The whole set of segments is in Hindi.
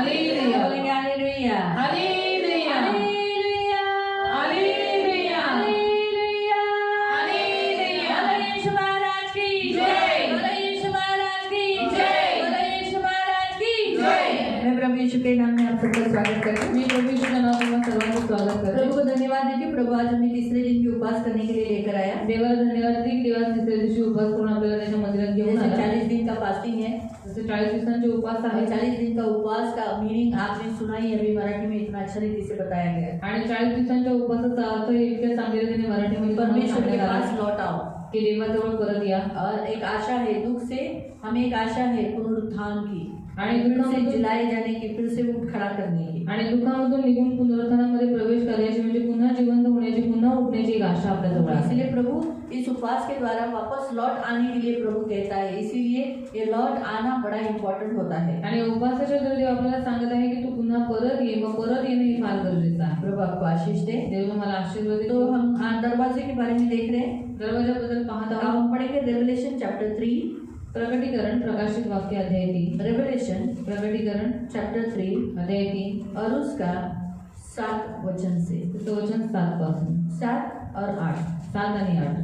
हालेलुया बोलेंगे hallelujah hallelujah hallelujah hallelujah hallelujah hallelujah बोलो यीशु महाराज की जय। बोलो यीशु महाराज की जय। बोलो यीशु महाराज की जय। मैं प्रभु यीशु के नाम में आप सबका स्वागत करती हूँ। मी प्रभू यीशूच्या नावाने सर्वांचं स्वागत करते. प्रभु को धन्यवाद देती प्रभु आज हमें तीसरे दिन की उपवास करने के लिए लेकर आया। देवाला धन्यवाद देते की देवाला तिसऱ्या दिवशी उपवास करून आपल्याला त्याच्या मंदिरात घेऊन जैसे आला. 40 दिन का फास्टिंग है जसे 40 दिवसांचे उपवास और आहे 40 दिन का उपवास का मीनिंग आपने सुना ही अभी मराठी में इतना अच्छा रीति से बताया गया है। आणि 40 दिवसांच्या उपवासाचा अर्थ इतक्या चांगल्या रीतीने मराठीमध्ये परमेश्वर के सांगण्यात आला पास लौट आओ की देवाजवळ परत या और एक आशा है दुख से हमें एक आशा है पुनरुत्थान की आणि फिर से दुःखामधून जिलाए जाने की फिर से उठ खड़ा करने की। आणि दुःखामधून निघून पुनरुत्थानामध्ये प्रवेश करायची म्हणजे पुन्हा जिवंत होण्याची पुन्हा उठण्याची एक आशा आपल्या जवळ आहे. इसलिए प्रभु इस उपवास के द्वारा वापस लौट आने के लिए प्रभु कहता है, इसीलिए ये लौट आना बड़ा इम्पोर्टेंट होता है। आणि उपवासाच्या द्वारे देव आपल्याला सांगत आहे की तू पुन्हा परत ये व परत येणे हे फार गरजेचं आहे. प्रभु आपको आशीष दे। देव तुम्हाला आशीर्वाद तो देतो. हम दरवाजे के बारे में देख रहे हैं। दरवाजाबद्दल पाहत अब आहोत. हम पढ़ेंगे रेवलेशन चैप्टर 3। प्रकटीकरण प्रकाशित वाक्य अध्याय 3. रेवलेशन प्रकटीकरण चैप्टर 3 अध्याय 3 और उसका 7 वचन से त्याचं वचन 7 पासून 7 और 8 7 आणि 8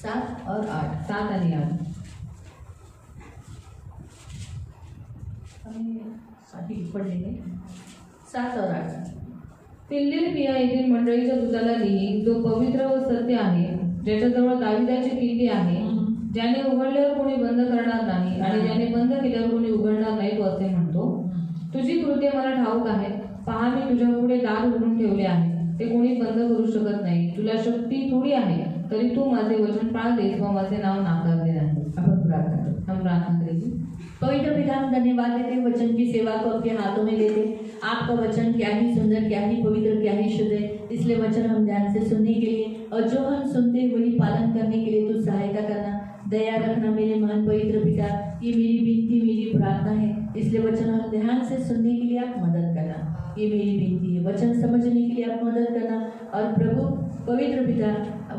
7 और 8 7 आणि 8 हम साथी पढ़ लेंगे 7 और 8। फिलदेल्फिया येथील मंडळीच्या दूताला लिही जो पवित्र व सत्य आहे ज्याच्याजवळ दाविदाची किल्ली आहे ज्याने उघडल्यावर कोणी बंद करणार नाही आणि ज्याने बंद केल्यावर कोणी उघडणार नाही तो असे म्हणतो तुझी कृत्ये मला ठाऊक आहे पहा मी तुझ्या पुढे दार उघडून ठेवले आहे ते कोणी बंद करू शकत नाही तुला शक्ती थोडी आहे तरी तू माझे वचन पाळतेस व माझे नाव नाकारले नाही. अपन प्रार्थना करें। हम प्रार्थना करेंगे. पवित्र पिता हम धन्यवाद देते हैं, वचन की सेवा को आपके हाथों में देते हैं। आपका वचन क्या ही सुंदर, क्या ही पवित्र, क्या ही शुद्ध है, इसलिए वचन हम ध्यान से सुनने के लिए और जो हम सुनते हैं वही पालन करने के लिए तू सहायता करना, दया रखना मेरे महान पवित्र पिता। ये मेरी विनती, मेरी प्रार्थना है, इसलिए वचन हम ध्यान से सुनने के लिए आप मदद करना। ये मेरी विनती है, वचन समझने के लिए आप मदद करना। और प्रभु पवित्र पिता,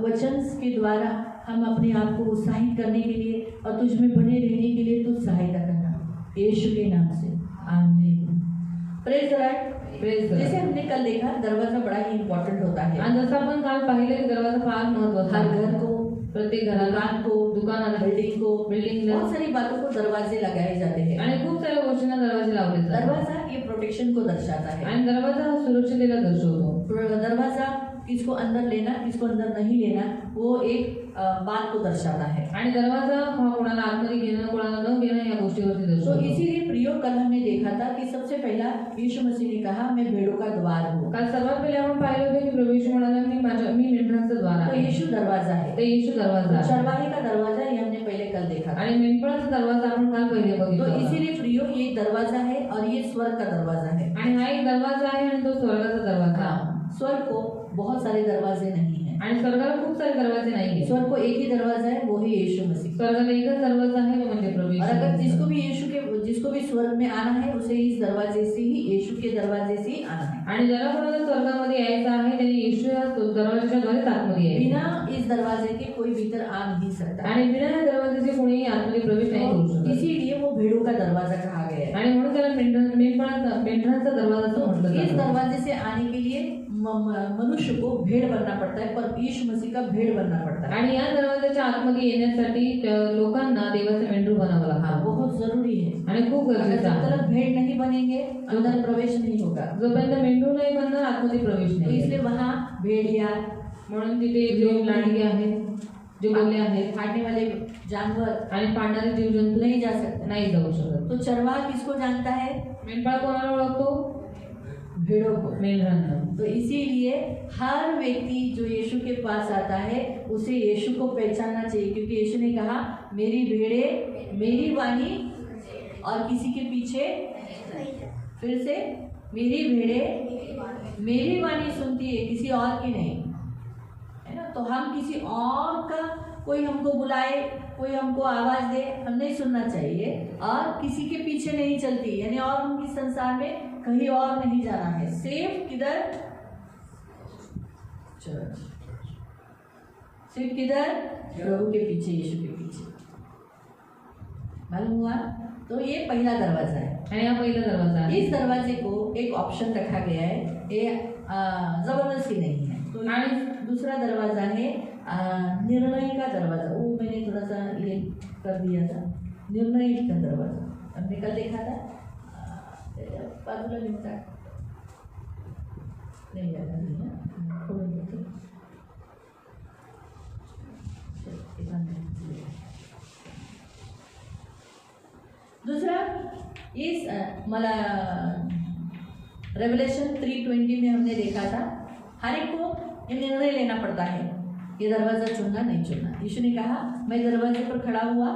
वचन के द्वारा हम अपने आप को उत्साहित करने के लिए और तुझ में बने रहने के लिए तू सहायता करना, यीशु के नाम से आमीन। Praise the Lord. Praise the Lord. जैसे हमने कल देखा, दरवाजा बड़ा ही इम्पोर्टेंट होता है। आणि जसं आपण काल पाहिलं की दरवाजा फार महत्त्वाचा हर आहे. घर को, प्रत्येक घराला दुकान को, दुकानाला बिल्डिंग को, बिल्डिंगला बहुत सारी बातों को दरवाजे लगाए जाते हैं। आणि खूप साऱ्या गोष्टींना दरवाजे लावले जातात. दरवाजा ये प्रोटेक्शन को दर्शाता है। आणि दरवाजा हा सुरक्षिततेला दर्शवतो. दरवाजा किसको अंदर लेना, किसको अंदर नहीं लेना, वो एक बात को दर्शाता है। आणि दरवाजा हा कोणाला आतमध्ये घेणं कोणाला न घेणं या गोष्टीवरती तो दर्शवतो. इसीलिए प्रियो कल हमने देखा था कि सबसे पहला यीशु मसीह ने कहा मैं भेड़ों का द्वार हूँ। काल सर्वात पहिले आपण पाहिलं होतं की प्रभू येशू म्हणाला मी मेंढरांचं द्वार तो आहे. यीशु दरवाजा है। ते येशू दरवाजा आहे. चरवाहे का दरवाजा ये हमने पहले कल देखा था। आणि मेंढपाळाचा दरवाजा आपण काल पहिले तो बघितला होता. इसीलिए प्रियो ये दरवाजा है और ये स्वर्ग का दरवाजा है। आणि हा एक दरवाजा आहे आणि तो स्वर्गाचा दरवाजा आहे. हाँ, स्वर्ग को बहुत सारे दरवाजे नहीं है। आणि स्वर्गाला खूप सारे दरवाजे नाहीये. स्वर्ग को एक ही दरवाजा है, वो ही यीशु मसीह। स्वर्गाला एकच दरवाजा आहे तो म्हणजे प्रभू और येशू. अगर जिसको भी स्वर्ग में आना है उसे इस दरवाजे से ही, यीशु के दरवाजे से ही आना है। आणि ज्याला कोणाला स्वर्गामध्ये यायचं आहे त्यांनी येशू या दरवाजाच्या द्वारे आतमध्ये यायचं. बिना इस दरवाजे के कोई भीतर आ नहीं सकता। आणि बिना या दरवाजाचे कोणीही आतमध्ये प्रवेश नाही करू शकत. इसीलिए वो भेड़ों का दरवाजा कहा गया है। आणि म्हणून त्याला मेंढरांचा दरवाजा असं म्हटलं इस जातं. दरवाजे से आने के लिए मनुष्य को भेड़ बनना पड़ता है, पर यीशु मसीह का भेड़ बनना पड़ता है। आणि या दरवाजाच्या आतमध्ये येण्यासाठी त्या लोकांना देवाचं मेंढरू बनावं हाँ, लागतं. बहुत जरूरी है। आणि खूप अगर गरजेचं जब आहे. तक भेड़ नहीं बनेंगे अंदर प्रवेश नहीं होगा। जोपर्यंत मेंढरू नाही बनणार आतमध्ये प्रवेश तो नाही. इसलिए वहाँ भेड़िया, म्हणून तिथे जे लांडगे आहेत, जे बोलले आहेत फाड़ने वाले जानवर आणि पाळणारे जीवजंतू नहीं जा सकते। नाही जाऊ शकत. तो चरवाहा किसको जानता है? मेंढपाळ कोणाला ओळखतो? भेड़ों को। मेंढरांना. तो इसीलिए हर व्यक्ति जो यीशु के पास आता है उसे यीशु को पहचानना चाहिए, क्योंकि यीशु ने कहा मेरी भेड़े मेरी वाणी और किसी के पीछे, फिर से मेरी भेड़े मेरी वाणी सुनती है, किसी और की नहीं, है ना। तो हम किसी और का, कोई हमको बुलाए, कोई हमको आवाज दे, हम नहीं सुनना चाहिए, और किसी के पीछे नहीं चलती, यानी और हम इस संसार में कहीं और नहीं जाना है। सिर्फ किधर? चर्च। सिर्फ किधर? प्रभु के पीछे, यीशु के पीछे। मालूम हुआ? तो ये पहला दरवाजा है। आणि हा पहिला दरवाजा आहे इस दरवाजे को एक ऑप्शन रखा गया है, ये जबरदस्ती नहीं है। तो आणि दूसरा दरवाजा है निर्णय का दरवाजा, वो मैंने थोड़ा सा ये कर दिया था, निर्णय का दरवाजा हमने कल देखा था। बाजूला लिखता नहीं लगा नहीं है, खोलून देते। दूसरा इस मला रेवलेशन 3:20 में हमने देखा था, हर एक को ये निर्णय लेना पड़ता है, ये दरवाज़ा चुनना नहीं चुनना। यीशु ने कहा मैं दरवाजे पर खड़ा हुआ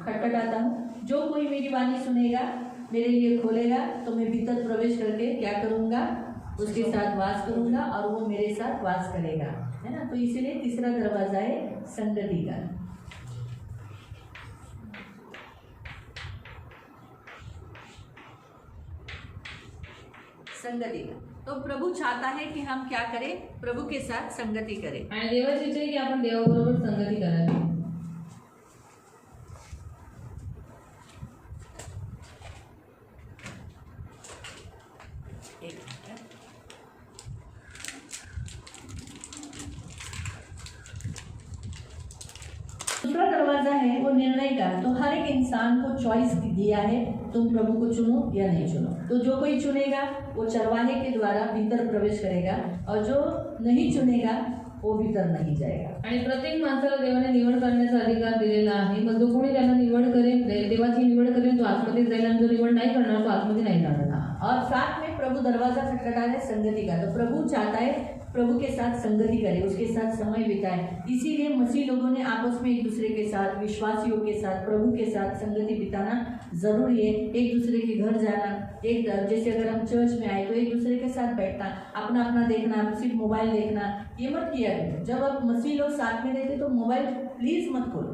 खटखटाता हूँ, जो कोई मेरी वाणी सुनेगा मेरे लिए खोलेगा तो मैं भीतर प्रवेश करके क्या करूँगा, उसके साथ वास करूँगा और वो मेरे साथ वास करेगा, है ना। तो इसीलिए तीसरा दरवाजा है संगति का। संगति का तो प्रभु चाहता है कि हम क्या करें, प्रभु के साथ संगति करें। आणि देवाची इच्छा आहे की आपण देवाबरोबर संगती करावी। दूसरा दरवाजा है वो निर्णय का। तो हर एक इंसान को चॉइस दिया है, तुम प्रभु को चुनो या नहीं चुनो। तो जो कोई चुनेगा वो चरवाहे के द्वारा भीतर प्रवेश करेगा और जो नहीं चुनेगा वो भीतर नहीं जाएगा। आणि प्रत्येक माणसाला देवाने निवड करण्याचा अधिकार दिलेला आहे। मग जो कोणी त्याला निवड करेल, देवाची निवड करेल तो आतमध्ये जाईल आणि जो निवड नाही करणार तो आतमध्ये नाही जाणार। और साथ में प्रभु दरवाजा खटखटा है संगति का। तो प्रभु चाहता है प्रभु के साथ संगति करें, उसके साथ समय बिताएं। इसीलिए मसीह लोगों ने आपस में एक दूसरे के साथ, विश्वासियों के साथ, प्रभु के साथ संगति बिताना जरूरी है। एक दूसरे के घर जाना, एक जैसे अगर हम चर्च में आए तो एक दूसरे के साथ बैठना, अपना अपना देखना, सिर्फ मोबाइल देखना ये मत किया करो। जब आप मसीह लोग साथ में रहते तो मोबाइल प्लीज मत खोलो।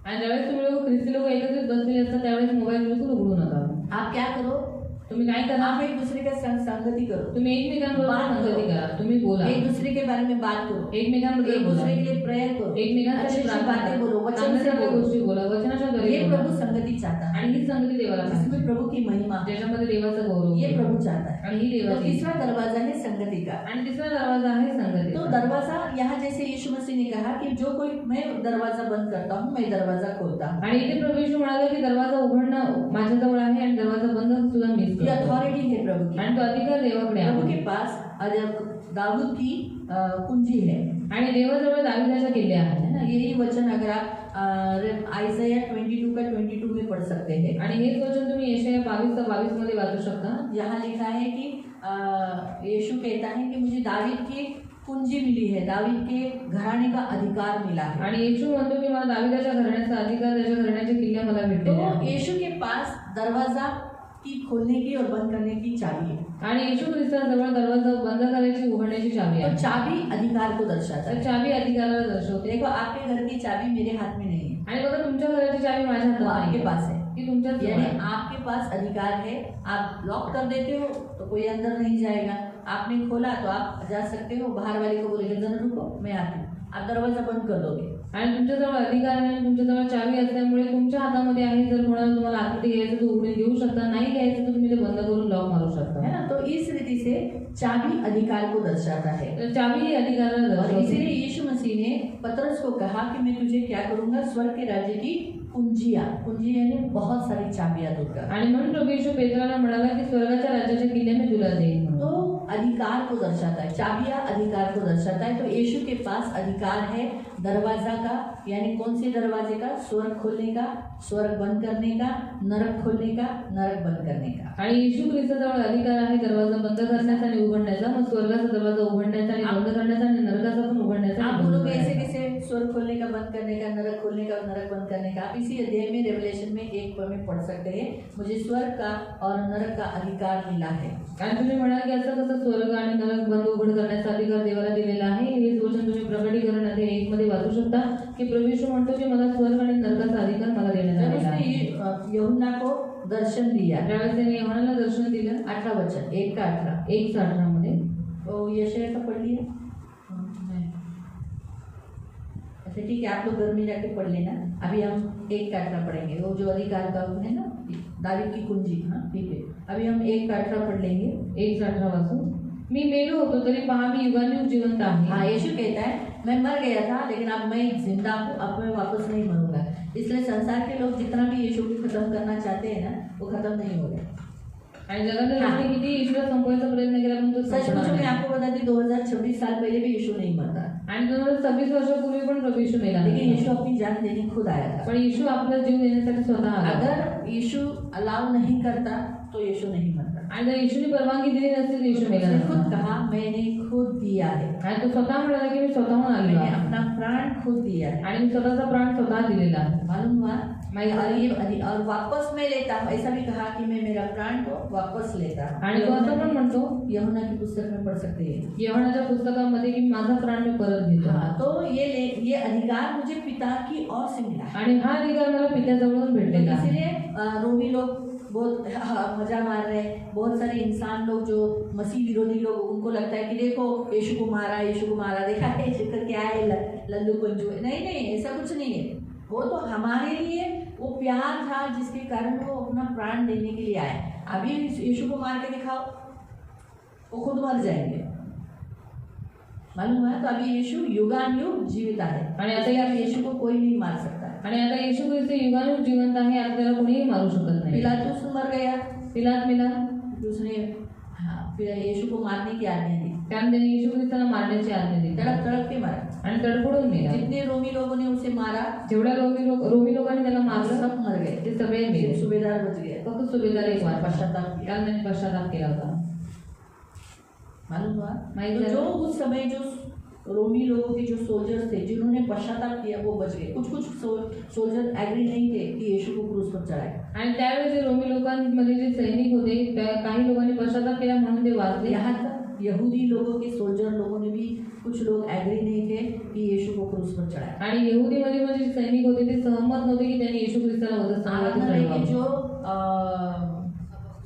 आणि ज्यावेळेस तुम्ही लोक ख्रिस्ती लोक एकत्रित बसलेले असतात त्यावेळेस मोबाईल बिलकुल उघडू नका। आप क्या करो, तुम्ही काय करा, आप एक दूसरे के संग संगति करो, तुम्ही एकमेकांबरोबर बात संगती करो। करा, तुम्ही बोला, एक दूसरे के बारे में बात करो, एकमेकांबद्दल एक बोला, दूसरे के लिए प्रेयर करो, एकमेकांसाठी अच्छी बातें बोलो, वचन से चांगल्या बोलो। गोष्टी बोला, वचनाच्या द्वारे ये बोला। प्रभु संगति चाहता है, आणि ही संगती देवाला जिसमें पाहिजे, प्रभु की महिमा, ज्याच्यामध्ये देवाचा गौरव ये होतो। प्रभु चाहता है। आणि ही तो देवाची तीसरा दरवाजा है संगति का। आणि तिसरा दरवाजा आहे संगती। तो दरवाजा यहाँ जैसे यीशु मसीह ने कहा कि जो कोई, मैं दरवाजा बंद करता हूँ, मैं दरवाजा खोलता हूँ। आणि इथे प्रभू येशू म्हणाला की दरवाजा उघडणं माझ्याजवळ आहे आणि दरवाजा बंद सुद्धा मीच ये करतो। अथॉरिटी है प्रभु की। आणि तो अधिकार देवाकडे आहे। प्रभु के पास दाऊद की कुंजी है, आणि देवाजवळ दाविदाच्या किल्ल्या आहेत, है ना। यही वचन अगर आप आइज़ाया 22 का 22 में पढ़ सकते हैं। आणि हेच वचन तुम्ही यशाया 22:22 मध्ये वाचू शकता। यहाँ लिखा है कि यीशु कहता है कि मुझे दावीद की कुंजी मिली है, दावीद के घराने का अधिकार मिला है। आणि येशू म्हणतो की मला दाविदाच्या घराण्याचा अधिकार, त्याच्या घराण्याच्या किल्ल्या मला भेटलेल्या तो आहेत। यीशु के पास दरवाजा की खोलने की और बंद करने की चाबी है। आणि येशू ख्रिस्ताजवळ दरवाजा बंद करायची, उघडण्याची चावी तो आहे। चाबी अधिकार को दर्शाता तर है। चावी अधिकाराला दर्शवते। देखो आपके घर की चाबी मेरे हाथ में नहीं है, आणि बघा तुमच्या घराची चावी माझ्या वो हातात आपके आहे, पास है। ती तुमच्याच जवळ यानी आहे। आपके पास अधिकार है। आप लॉक कर देते हो तो कोई अंदर नहीं जाएगा, आपने खोला तो आप जा सकते हो। बाहर वाले को बोलेंगे जरा रुको मैं आती हूँ, आप दरवाजा बंद कर दोगे। आणि तुमच्याजवळ अधिकार आहे आणि तुमच्याजवळ चावी असल्यामुळे तुमच्या हातामध्ये आहे, जर कोणाला तुम्हाला आतमध्ये घ्यायचं तर उघडून देऊ शकता, नाही घ्यायचं तर तुम्ही ते बंद करून लॉक मारू शकता, है ना। तो इस रीति से चाबी अधिकार को दर्शाता है। तर चावी ही अधिकाराला और दर्शवते। इसीलिए यीशु मसीह ने पतरस को कहा कि मैं तुझे क्या करूंगा, स्वर्ग के राज्य की कुंजियां, कुंजी यानी बहुत सारी चाबियां दूंगा। आणि म्हणून प्रभू येशू पेत्राला म्हणाला की स्वर्गाच्या राज्याच्या किल्ल्या मी तुला देईन म्हणून। तो अधिकार को दर्शाता है, चाबियां अधिकार को दर्शाता है। तो यीशु के पास अधिकार है दरवाजा का, यानी कौन से दरवाजे का, स्वर्ग खोलने का, स्वर्ग बंद करने का, नरक खोलने का, नरक बंद करने का। आणि येशू ख्रिस्ताजवळ अधिकार आहे दरवाजा बंद करण्याचा आणि उघडण्याचा, मग स्वर्गाचा दरवाजा उघडण्याचा आणि बंद करण्याचा आणि नरकाचा पण उघडण्याचा आप आणि बंद बोलोगे ऐसे करण्याचा। कैसे, स्वर्ग खोलने का, बंद करने का, नरक खोलने का और नरक बंद करने का। आप इसी अध्याय में रेवलेशन में 1 में पढ़ सकते हैं, मुझे स्वर्ग का और नरक का अधिकार मिला है। आणि तुम्ही म्हणाल की असं कसं स्वर्ग आणि नरक बंद उघड करण्याचा अधिकार देवाला दिलेला आहे। हेच वचन तुम्ही प्रकटीकरण अध्याय 1 मध्ये वाचू शकता की प्रभू येशू म्हणतो की मला स्वर्ग आणि नरकाचा अधिकार मला देण्यात जब आलेला आहे। उसने यूहन्ना को दर्शन दिया, ज्यावेळेस त्याने यूहन्नाला दर्शन दिलं 18 वचन 1 का 18, 1:18 मध्ये, तो यशाया का पढ़ लिया? अच्छा ठीक है, आप लोग घर में जाके पढ़ लेना। अभी हम 1 का 18 पढ़ेंगे, वो जो अधिकार का है ना। दावीद की कुंजी, हाँ ठीक है। अभी हम 1:18 पढ़ लेंगे। 1:18 वाचू. मी मेलो होतो तरी पहा मी युगानुयुग जिवंत आहे. हाँ, यीशु कहता है मैं मर गया था लेकिन अब मैं जिंदा हूँ, अब मैं वापस नहीं मरूंगा। इसलिए संसार के लोग जितना भी यीशु को खत्म करना चाहते हैं ना, वो खत्म नहीं होगा। आणि जगातील लोकांनी किती येशूला संपवायचा प्रयत्न केला पण तो सच संपणार पूछो, मैं नाही. आपको बता दी 2026 साल पहले भी यीशु नहीं मरता, आणि 2026 वर्षापूर्वी पण प्रभू येशू मेला लेकिन नाही. यीशु अपनी जान देने खुद आया था। पण येशू आपला जीव देण्यासाठी स्वतः आला. अगर यीशु अलाउ नहीं करता तो यीशु नहीं मरता। आणि जर येशूने परवानगी दिली नसती तर येशू मेला उसने खुद नसता. कहा मैंने खुद दिया है, आणि तो स्वतः म्हणाला की मी स्वतःहून आलेलो मैंने आहे अपना प्राण खुद दिया है। आणि मी स्वतःचा प्राण स्वतः दिलेला आहे. मालूम हुआ? माहिती और वापस मैं लेता हूँ, ऐसा भी कहा कि मैं मेरा प्राण को वापस लेता हूँ। आणि तो असं पण म्हणतो यूहन्ना की पुस्तक में पढ़ सकते हैं। यहोवाच्या पुस्तकामध्ये की माझा प्राण मी परत घेतो. हाँ, तो ये अधिकार मुझे पिता की ओर से मिला है। आणि हा अधिकार मला पित्याजवळून भेटलेला आहे. इसीलिए रोमी लोग बहुत मजा मार रहे हैं। बहुत सारे इंसान लोग जो मसीह विरोधी लोग, उनको लगता है कि देखो यीशु को मारा, यीशु को मारा, देखा है यीशु का क्या है, लल्लू पंजू है। नहीं नहीं, ऐसा कुछ नहीं है। वो तो हमारे लिए वो प्यार था जिसके कारण वो अपना प्राण देने के लिए आए। अभी यीशु को मार के दिखाओ, वो खुद मर जाएंगे। मालूम है? तो अभी यीशु युगानुयुग जीवित है आणि आता अब यीशु को कोई नहीं मार सकता। आणि आता येशू ख्रिस्त युगानुयुग जिवंत आहे. आता त्याला कोणीही मारू शकत नाही. पिलातुस मर गया, पिलात मेला, उसने फिर यीशु को मारने की आज्ञा दी, कारण त्याने येशू ख्रिस्ताला मारण्याची आज्ञा दिली तड़प तड़प के मारा। आणि तडफडून मेला. जितने रोमी लोगों ने उसे मारा, जेवढ्या रोमी लोकांनी त्याला मारलं सब मर गए, ते सगळे मेले. सुबेदार बच गए। फक्त सुभेदार एक वाचला. पश्चाताप किया। कारण त्यांनी पश्चाताप केला होता. मालूम हुआ? माहिती तो है। जो उस समय जो रोमी लोगों के जो सोल्जर्स थे जिन्होंने पश्चाताप किया वो बच गए। कुछ कुछ सोल्जर एग्री नहीं थे कि यीशु को क्रूस पर चढ़ाए। आणि त्यावेळी जे रोमी लोकांमध्ये जे सैनिक होते त्या काही लोकांनी पश्चाताप केला म्हणून ते वाचले. यहाँ तक यहूदी लोगों के सोल्जर लोगों ने भी कुछ लोग एग्री नहीं थे कि यीशु को क्रूस पर चढ़ाए। आणि यहूदीमध्ये जे सैनिक होते ते सहमत नव्हते की त्यांनी येशू ख्रिस्ताला वधस्तंभावरती आराधनालय के चढवावं. जो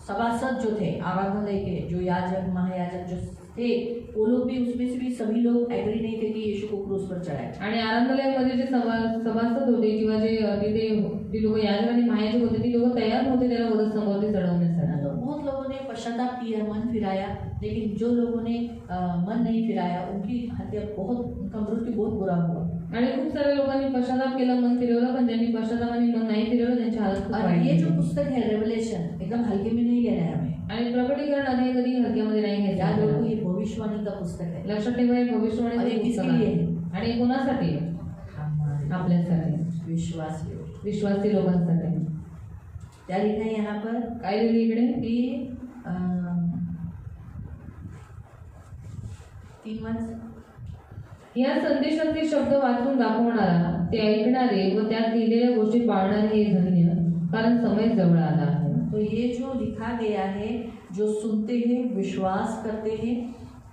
सभासद जो थे आराधनालय के, जो याजक महायाजक जो थे, वो लोग भी, उसमें से भी सभी लोग एग्री नहीं थे कि यीशु को क्रूस पर चढ़ाए। आणि आराधनालयामध्ये जे सभासद होते किंवा जे तिथे ती लोक याजक आणि महायाजक होते ती लोक तयार नव्हते त्याला वधस्तंभावरती चढवण्यासाठी. तो बहुत लोगों ने पश्चाताप किया, मन फिराया, लेकिन जो लोगों ने मन नहीं फिराया उनकी हत्या उनका मृत्यू बहुत बुरा हुआ। आणि खूप साऱ्या लोकांनी पश्चाताप केला, मन फिरवलं, पण ज्यांनी पश्चातापाने मन नाही फिरवलं त्यांची हालत खूप और वाईट ये जो झाली. पुस्तक है रेवलेशन, एकदम हल्के में नहीं लेना है हमें। आणि प्रकटीकरण अधिक कधी हलक्यामध्ये नाही याद घ्यायचं. रखो ये भविष्यवाणी का पुस्तक है। लक्षात ठेवा हे और भविष्यवाणीचं ये पुस्तक किसके आहे. लिए है? आणि कोणासाठी? हमारे आपल्यासाठी, विश्वासी लोग। विश्वासी लोकांसाठी. क्या लिखा है यहाँ पर? काय लिहिलं इकडे? कि 3 वर्ष या संदेशाचे शब्द वाचून दाखवणारा, ते ऐकणारे व त्यात लिहिलेल्या गोष्टी पाळणारे हे धन्य, कारण समय जवळ आला आहे. तो ये जो लिखा गया है, जो सुनते हैं, विश्वास करते हैं,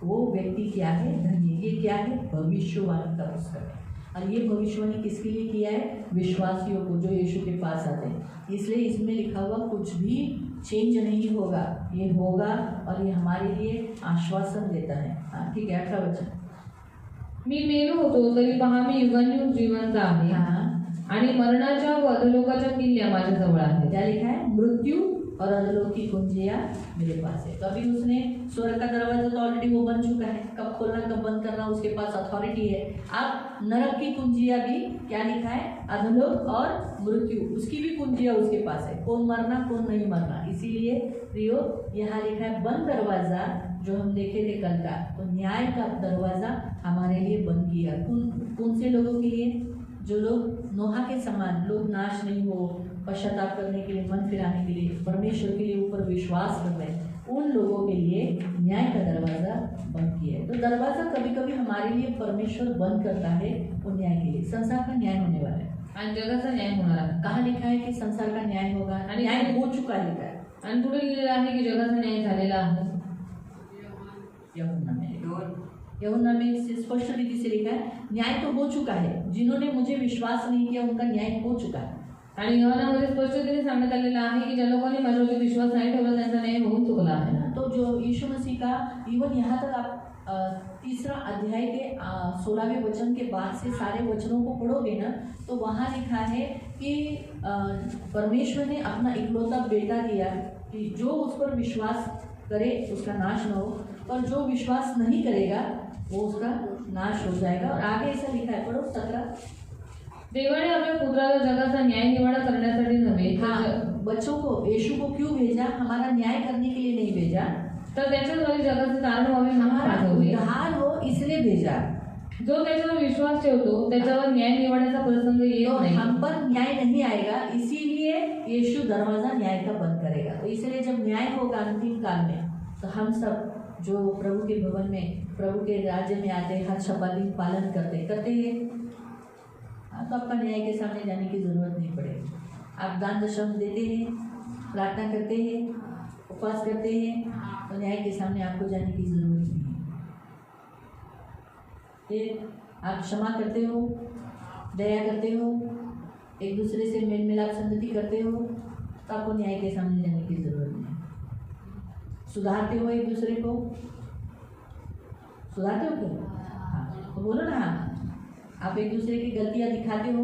वो व्यक्ति क्या है? धन्य। ये क्या है? भविष्यवाणी का पुस्तक है। और ये भविष्यवाणी किसके लिए किया है? विश्वासियों को, जो यीशु के पास आते हैं। इसलिए इसमें लिखा हुआ कुछ भी चेंज नहीं होगा, ये होगा और ये हमारे लिए आश्वासन देता है। हाँ ठीक है, 18 वचन। मी मेलो होतो तरी पहा मी युगानुयुग जिवंत आहे. हाँ, आणि मरणाच्या व अधोलोकाच्या किल्ल्या माझ्या जवळ आहेत. क्या लिखा है? मृत्यु और अधोलोक की कुंजियां मेरे पास है। तो अभी उसने स्वर्ग का दरवाजा तो ऑलरेडी वो बन चुका है, कब खोलना कब बंद करना उसके पास अथॉरिटी है। अब नरक की कुंजियां भी, क्या लिखा है? अधोलोक और मृत्यु, उसकी भी कुंजियां उसके पास है। कौन मरना कौन नहीं मरना। इसीलिए प्रियो यहाँ लिखा है बंद दरवाजा, जो हम देखे थे कल का, तो न्याय का दरवाजा हमारे लिए बंद किया। कौन से लोगों के लिए? जो लोग नोहा के समान, लोग नाश नहीं हो, पश्चाताप करने के लिए, मन फिराने के लिए, परमेश्वर के लिए ऊपर विश्वास कर रहे हैं, उन लोगों के लिए न्याय का दरवाजा बंद किया है। तो दरवाजा कभी कभी हमारे लिए परमेश्वर बंद करता है, वो न्याय के लिए। संसार का न्याय होने वाला है। आणि जगाचा न्याय होणार आहे. कहाँ लिखा है कि संसार का न्याय होगा? आणि न्याय हो चुका है, लिखा है आणि पुढे लिहिलेलं आहे की जगाचा न्याय झालेला आहे. यूहन्ना में इससे स्पष्ट रीति से लिखा है न्याय तो हो चुका है, जिन्होंने मुझे विश्वास नहीं किया उनका न्याय हो चुका है। आणि यूहन्नामध्ये स्पष्टपणे सांगण्यात आलेलं आहे की ज्या लोकांनी माझ्यावरती विश्वास नाही ठेवला त्यांचा न्याय होऊन चुकला आहे. तो जो यीशु मसीह का इवन यहाँ तक तीसरा अध्याय के 16वें वचन के बाद से सारे वचनों को पढ़ोगे ना, तो वहाँ लिखा है कि परमेश्वर ने अपना इकलौता बेटा दिया कि जो उस पर विश्वास करे उसका नाश न हो, और जो विश्वास नहीं करेगा वो उसका नाश हो जाएगा। और आगे ऐसा लिखा है, पढ़ो 17। देवाने आपल्या पुत्राला जगाचा न्यायनिवाडा करण्यासाठी नव्हे, हाँ, बच्चों को, यीशु को क्यों भेजा? हमारा न्याय करने के लिए नहीं भेजा, तर त्याच्याद्वारे जगाचे तारण व्हावे म्हणून हमारा पाठवले। उद्धार हो इसलिए भेजा। जो त्याच्यावर विश्वास ठेवतो त्याच्यावर न्याय निवडण्याचा प्रसंग येत तो नाही। हम पर न्याय नहीं आएगा, इसीलिए यीशु दरवाजा न्याय का बंद करेगा। तो इसलिए जब न्याय होगा अंतिम काल में, तो हम सब जो प्रभु के भवन में, प्रभु के राज्य में आते हैं, हर शपथ दिन पालन करते हैं, तो आपका न्याय के सामने जाने की जरूरत नहीं पड़ेगी। आप दान दशम देते हैं, प्रार्थना करते हैं, उपवास करते हैं, तो न्याय के सामने आपको जाने की जरूरत नहीं है। फिर आप क्षमा करते हो, दया करते हो, एक दूसरे से मेल मिलाप संगति करते हो, तो आपको न्याय के सामने जाने की जरूरत नहीं है। सुधारते हो एक दूसरे को, सुधारते हो क्या? हाँ, तो बोलो ना, आप एक दूसरे की गलतियां दिखाते हो,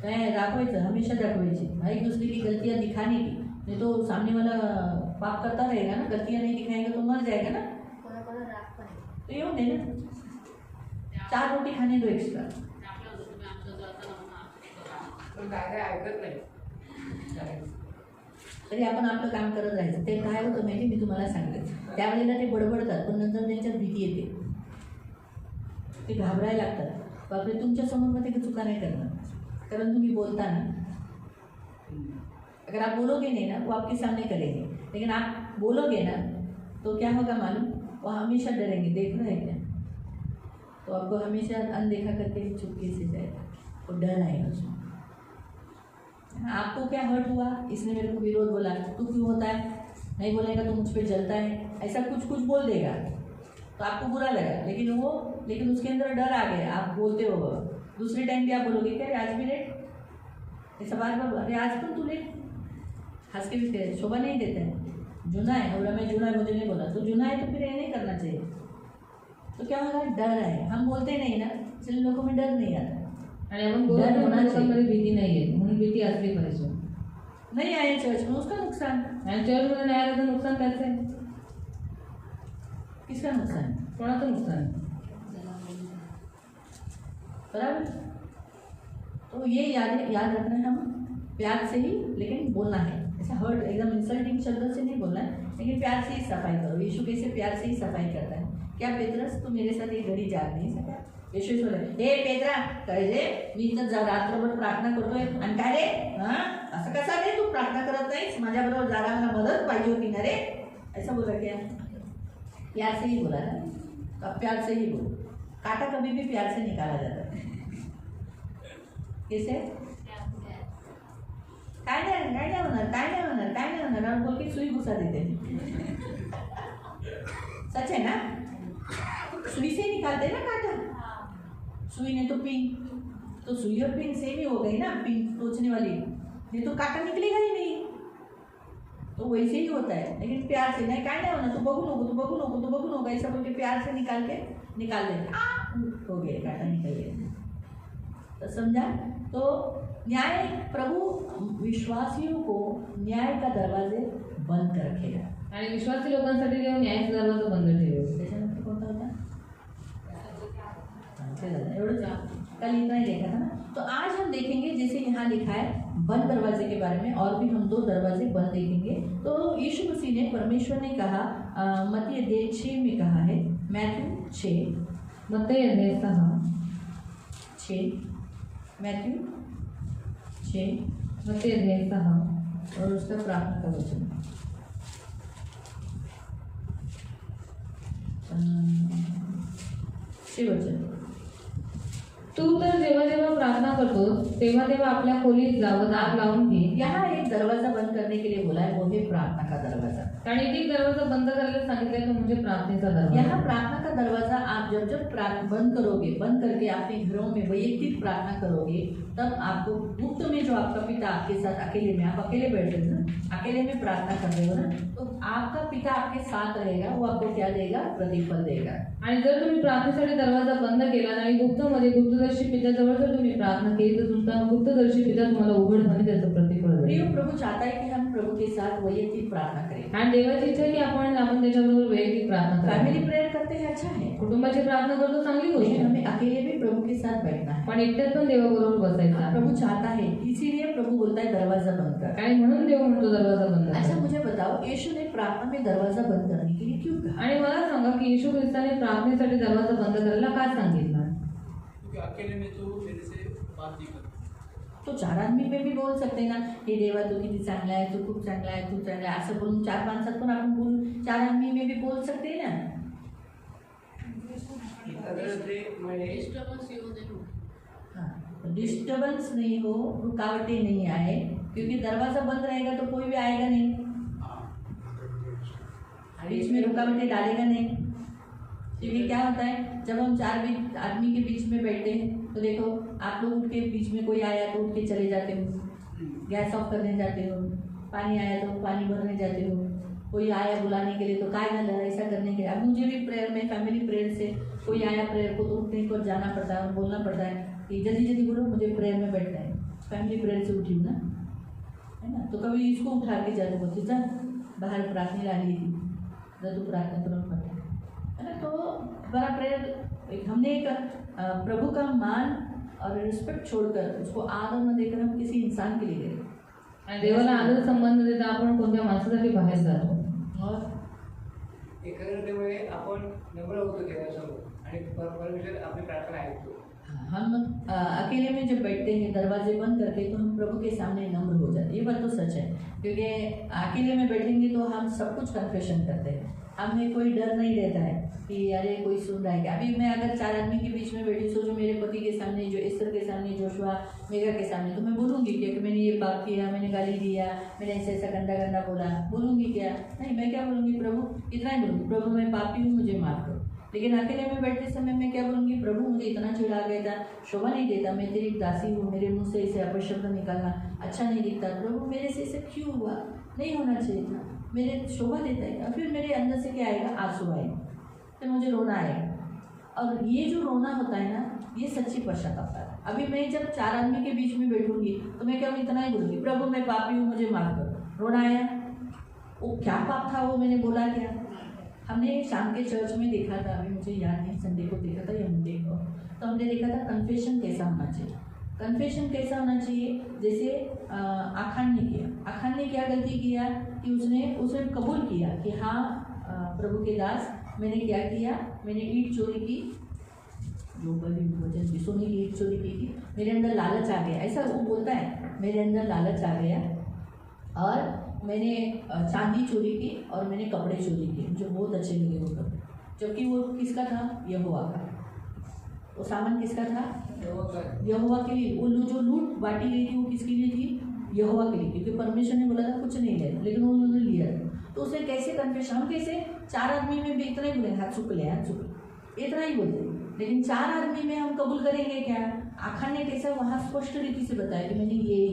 दाखवायचं, हमेशा दाखवायची, एक दूसरे की गलतियां दिखाने की, नहीं तो सामने वाला पाप करता रहेगा ना, गलतियां नहीं दिखाएगा तो मर जाएगा ना। तो येऊन दे ना, 4 रोटी खाने दो एक्स्ट्रा। तरी आपण आपलं काम करत राहायचं। ते काय होतं माहिती, मी तुम्हाला सांगते, त्यावेळेला ते बडबडतात, पण नंतर त्यांच्यात भीती येते, ते घाबरायला लागतात। बापरे, तुमच्या समोर मध्ये चुका नहीं करना, कारण तुम्ही बोलता ना, अगर आप बोलोगे नहीं ना, वो आपके सामने करेंगे, लेकिन आप बोलोगे ना, तो क्या होगा मालूम, वो हमेशा डरेंगे, देख रहे हैं क्या, तो आपको हमेशा अनदेखा करके चुपके से जाएगा, वो डर आएगा उसमें। आपको क्या हर्ट हुआ, इसने मेरे को विरोध बोला, तू क्यों होता है, नहीं बोलेगा तो मुझ पर जलता है, ऐसा कुछ कुछ बोल देगा, तो आपको बुरा लगा, लेकिन उसके अंदर डर आ गया, आप बोलते हो। दूसरे टाइम पे आप बोलोगे क्या, अरे आज भी लेट, ऐसा बार बार, अरे आज तुम तू लेट, हंस के भी कह, शोभा नहीं देता है, जुना है, और मैं जुना है, मुझे नहीं बोला, तो जुना है तो फिर ये नहीं करना चाहिए। तो क्या होगा, डर है, हम बोलते नहीं ना, इसलिए लोगों में डर नहीं आता, आणि आपण बोलतो लोकांमध्ये भीती नाहीये, म्हणून भीती असली पाहिजे। नहीं आए चर्च में, उसका नुकसान, आणि चर्चमध्ये नाही आलं तर नुकसान त्याचं आहे। किसका नुकसान? कोणाचं नुकसान? बराबर। तो ये याद रखना है, हम प्यार से ही लेकिन बोलना है, ऐसा हर्ट एकदम इंसल्टिंग शब्दों से नहीं बोलना है, लेकिन प्यार से ही सफाई करो। यीशु कैसे प्यार से ही सफाई करता है। क्या पेत्रस, तू मेरे साथ एक घड़ी जाग नहीं सका? यीशु बोले, हे पेत्रा, काय रे, मी इथं रात्रभर प्रार्थना करतोय, आणि काय रे, हां असं कसा रे, तू प्रार्थना करत नाहीस, माझ्याबरोबर जागा, मला मदत पाहिजे होती ना रे, ऐसा बोला क्या? प्यार से ही बोला ना, तो अब प्यार से ही बोलो। कांटा कभी भी प्यार से निकाला जाता है। कैसे? काय नाही होणार, और बोल के सुई घुसा देते हैं। सच है ना, सुई से निकालते हैं ना कांटा, सुई ने तो पिन, तो सुई और पिन सेम ही हो गई ना, पिन टोचने वाली, नहीं तो कांटा निकलेगा ही नहीं, तो वैसे ही होता है। लेकिन प्यार से नहीं, काय नहीं होना, तो बगू नको, ऐसा बोल के प्यार से निकाल देते, हो गया, कांटा निकल गया। तो समझा? तो न्याय, प्रभु विश्वासियों को न्याय का दरवाजे बंद कर रखेगा, आणि विश्वासी लोकांसाठी देव न्यायाचा दरवाजा बंद ठेवेल। त्याच्यानंतर कोणता होता? एवढंच, कल इतना ही देखा था ना। तो आज हम देखेंगे, जैसे यहाँ लिखा है बंद दरवाजे के बारे में, और भी हम 2 दरवाजे बंद देखेंगे। तो यीशु मसीह ने, परमेश्वर ने कहा, मत्ती अध्याय 6 में कहा है, मैथ्यू 6, मत्ती अध्याय 6, मैथ्यू 6, मत्ती अध्याय 6 और उसका प्रार्थना का वचन 6 वचन। तू तर जेव्हा जेव्हा प्रार्थना करतोस तेव्हा तेव्हा आपल्या खोलीत जावं, दार लावून घे। यहाँ एक दरवाजा बंद करने करने के लिए बोला है, वो है प्रार्थना का दरवाजा। नैतिक दरवाजा बंद करायला सांगितलंय तो म्हणजे प्रार्थनेचा दरवाजा। यहाँ प्रार्थना का दरवाजा आप जब प्रार्थना बंद करोगे, बंद करके अपने घरों में वैयक्तिक प्रार्थना करोगे, तब आपको गुप्त में जो आपका पिता आपके साथ अकेले में, आप अकेले बैठे हो ना, अकेले में प्रार्थना कर रहे हो ना, तो आपका पिता आपके साथ रहेगा, वो आपको क्या देगा? प्रतिफल देगा। आणि जर तुम्ही प्रार्थनेसाठी दरवाजा बंद केला आणि गुप्तमध्ये गुप्तदर्शी पित्याजवळ जर तुम्ही प्रार्थना केली तर तुमचा गुप्तदर्शी पिता तुम्हाला उघडपणे त्याचं प्रतिफल देईल। प्रिय, प्रभु चाहता है कि हम प्रभु के साथ वैयक्तिक प्रार्थना करें। आणि देवाची इच्छा आहे की आपण त्याच्याबरोबर वैयक्तिक प्रार्थना करावी। फैमिली प्रेयर करते हैं, अच्छा है, कुटुंबाची प्रार्थना करतो चांगली गोष्ट लेकिन आहे, हमें अकेले भी प्रभु के साथ बैठना है। पण एकट्यात पण देवाबरोबर बसायचं आहे। प्रभु चाहता है, इसीलिए प्रभु बोलता है दरवाजा बंद कर। आणि म्हणून देव म्हणतो दरवाजा बंद कर। अच्छा, मुझे बताओ, यीशु ने प्रार्थना में दरवाजा बंद करने के लिए क्यों कहा? आणि मला सांगा की येशू ख्रिस्ताने प्रार्थनेसाठी दरवाजा बंद करायला का सांगितलं? क्योंकि अकेले में तो मेरे से बात नहीं करता। तो चार आदमी में भी बोल सकते ना, हे देवा तू किती चांगला आहे, तू खूप चांगला आहे, तू चांगला आहे, असं बोलून चार माणसात पण आपण बोलून चार आदमी में भी बोल सकते ना। अगर से मैं हाँ, डिस्टर्बेंस नहीं हो, रुकावटें नहीं आए, क्योंकि दरवाजा बंद रहेगा तो कोई भी आएगा नहीं, बीच में रुकावटें डालेगा नहीं। क्योंकि क्या होता है, जब हम चार आदमी के बीच में बैठते हैं तो देखो, आप लोग के बीच में कोई आया तो उठ के चले जाते हो, गैस ऑफ करने जाते हो, पानी आया तो पानी भरने जाते हो, कोई आया बुलाने के लिए तो काय झालं ऐसा करने के लिए। अब मुझे भी प्रेयर में, फैमिली प्रेयर से कोई आया प्रेयर को तो उठने को जाना पड़ता है और बोलना पड़ता है कि जल्दी जल्दी बोलो, मुझे प्रेयर में बैठना है। फैमिली प्रेयर से उठी हूँ ना, है ना, तो कभी इसको उठा के जाते बोलते जा बाहर प्रार्थना ली थी, जब तू प्रार्थना करो पड़ता है ना। तो बड़ा प्रेयर हमने एक प्रभु का मान और रिस्पेक्ट छोड़कर, उसको आदर न देकर हम किसी इंसान के लिए गए, आणि देवाला आदर संबंध देता आपण कोणत्या माणसासाठी बाहेर जातो। और एखाद्यामुळे आपण नम्र होतो देवासमोर आणि परमेश्वर आपली प्रार्थना ऐकतो। हम अकेले में जब बैठते हैं दरवाजे बंद करके, तो हम प्रभु के सामने नम्र हो जाते हैं। ये बात तो सच है, क्योंकि अकेले में बैठेंगे तो हम सब कुछ कन्फेशन करते हैं, हमें कोई डर नहीं रहता है कि अरे कोई सुन रहा है क्या। अभी मैं अगर चार आदमी के बीच में बैठी, सोचो मेरे पति के सामने, जो एस्तर के सामने, जोशुआ मेगा के सामने, तो मैं बोलूँगी क्या कि मैंने ये पाप किया, मैंने गाली दिया, मैंने ऐसे ऐसा गंदा गंदा बोला, बोलूँगी क्या? नहीं, मैं क्या बोलूँगी? प्रभु, इतना ही बोलूँगी, प्रभु मैं पापी हूँ, मुझे माफ करो। लेकिन अकेले में बैठते समय मैं क्या बोलूँगी? प्रभु मुझे इतना चिढ़ा गया था, शोभा नहीं देता, मैं तेरी दासी हूँ, मेरे मुँह से ऐसे अपशब्द निकालना अच्छा नहीं दिखता, प्रभु मेरे से ऐसे क्यों हुआ? नहीं होना चाहिए था, मेरे शोभा देता है। और फिर मेरे अंदर से क्या आएगा? आंसू आएगा, फिर मुझे रोना आएगा। और ये जो रोना होता है ना, ये सच्ची पश्चाताप है। अभी मैं जब चार आदमी के बीच में बैठूंगी तो मैं क्या इतना ही बोलूँगी, प्रभु मैं पापी हूँ, मुझे माफ करो। रोना आया, वो क्या पाप था, वो मैंने बोला क्या? हमने शाम के चर्च में देखा था, अभी मुझे याद नहीं, संडे को देखा था या मंडे को, तो हमने देखा था कन्फेशन कैसा होना चाहिए। कन्फेशन कैसा होना चाहिए? जैसे आखान ने किया, आखान ने क्या गलती किया कि उसने कबूल किया कि हाँ प्रभु के दास, मैंने क्या किया, मैंने ईंट चोरी की, जो बलि भोजन की सोने की ईंट चोरी की थी, मेरे अंदर लालच आ गया, ऐसा वो बोलता है, मेरे अंदर लालच आ गया और मैंने चांदी चोरी की और मैंने कपड़े चोरी किए, मुझे बहुत अच्छे लगे वो कपड़े, जबकि वो किसका था? यहोवा का। वो सामान किसका था? यहोवा के लिए। वो जो लूट बांटी गई थी वो किसके लिए थी? यहोवा के लिए, क्योंकि परमेश्वर ने बोला था कुछ नहीं लेना, लेकिन उन्होंने लिया। तो उसे कैसे कन्फेशन, हम कैसे चार आदमी में भी इतना ही बोले, हाथ चुक ले, हाथ चुक, इतना ही बोलते, लेकिन चार आदमी में हम कबूल करेंगे क्या? आखान ने कैसा वहाँ स्पष्ट रीति से बताया कि मैंने ये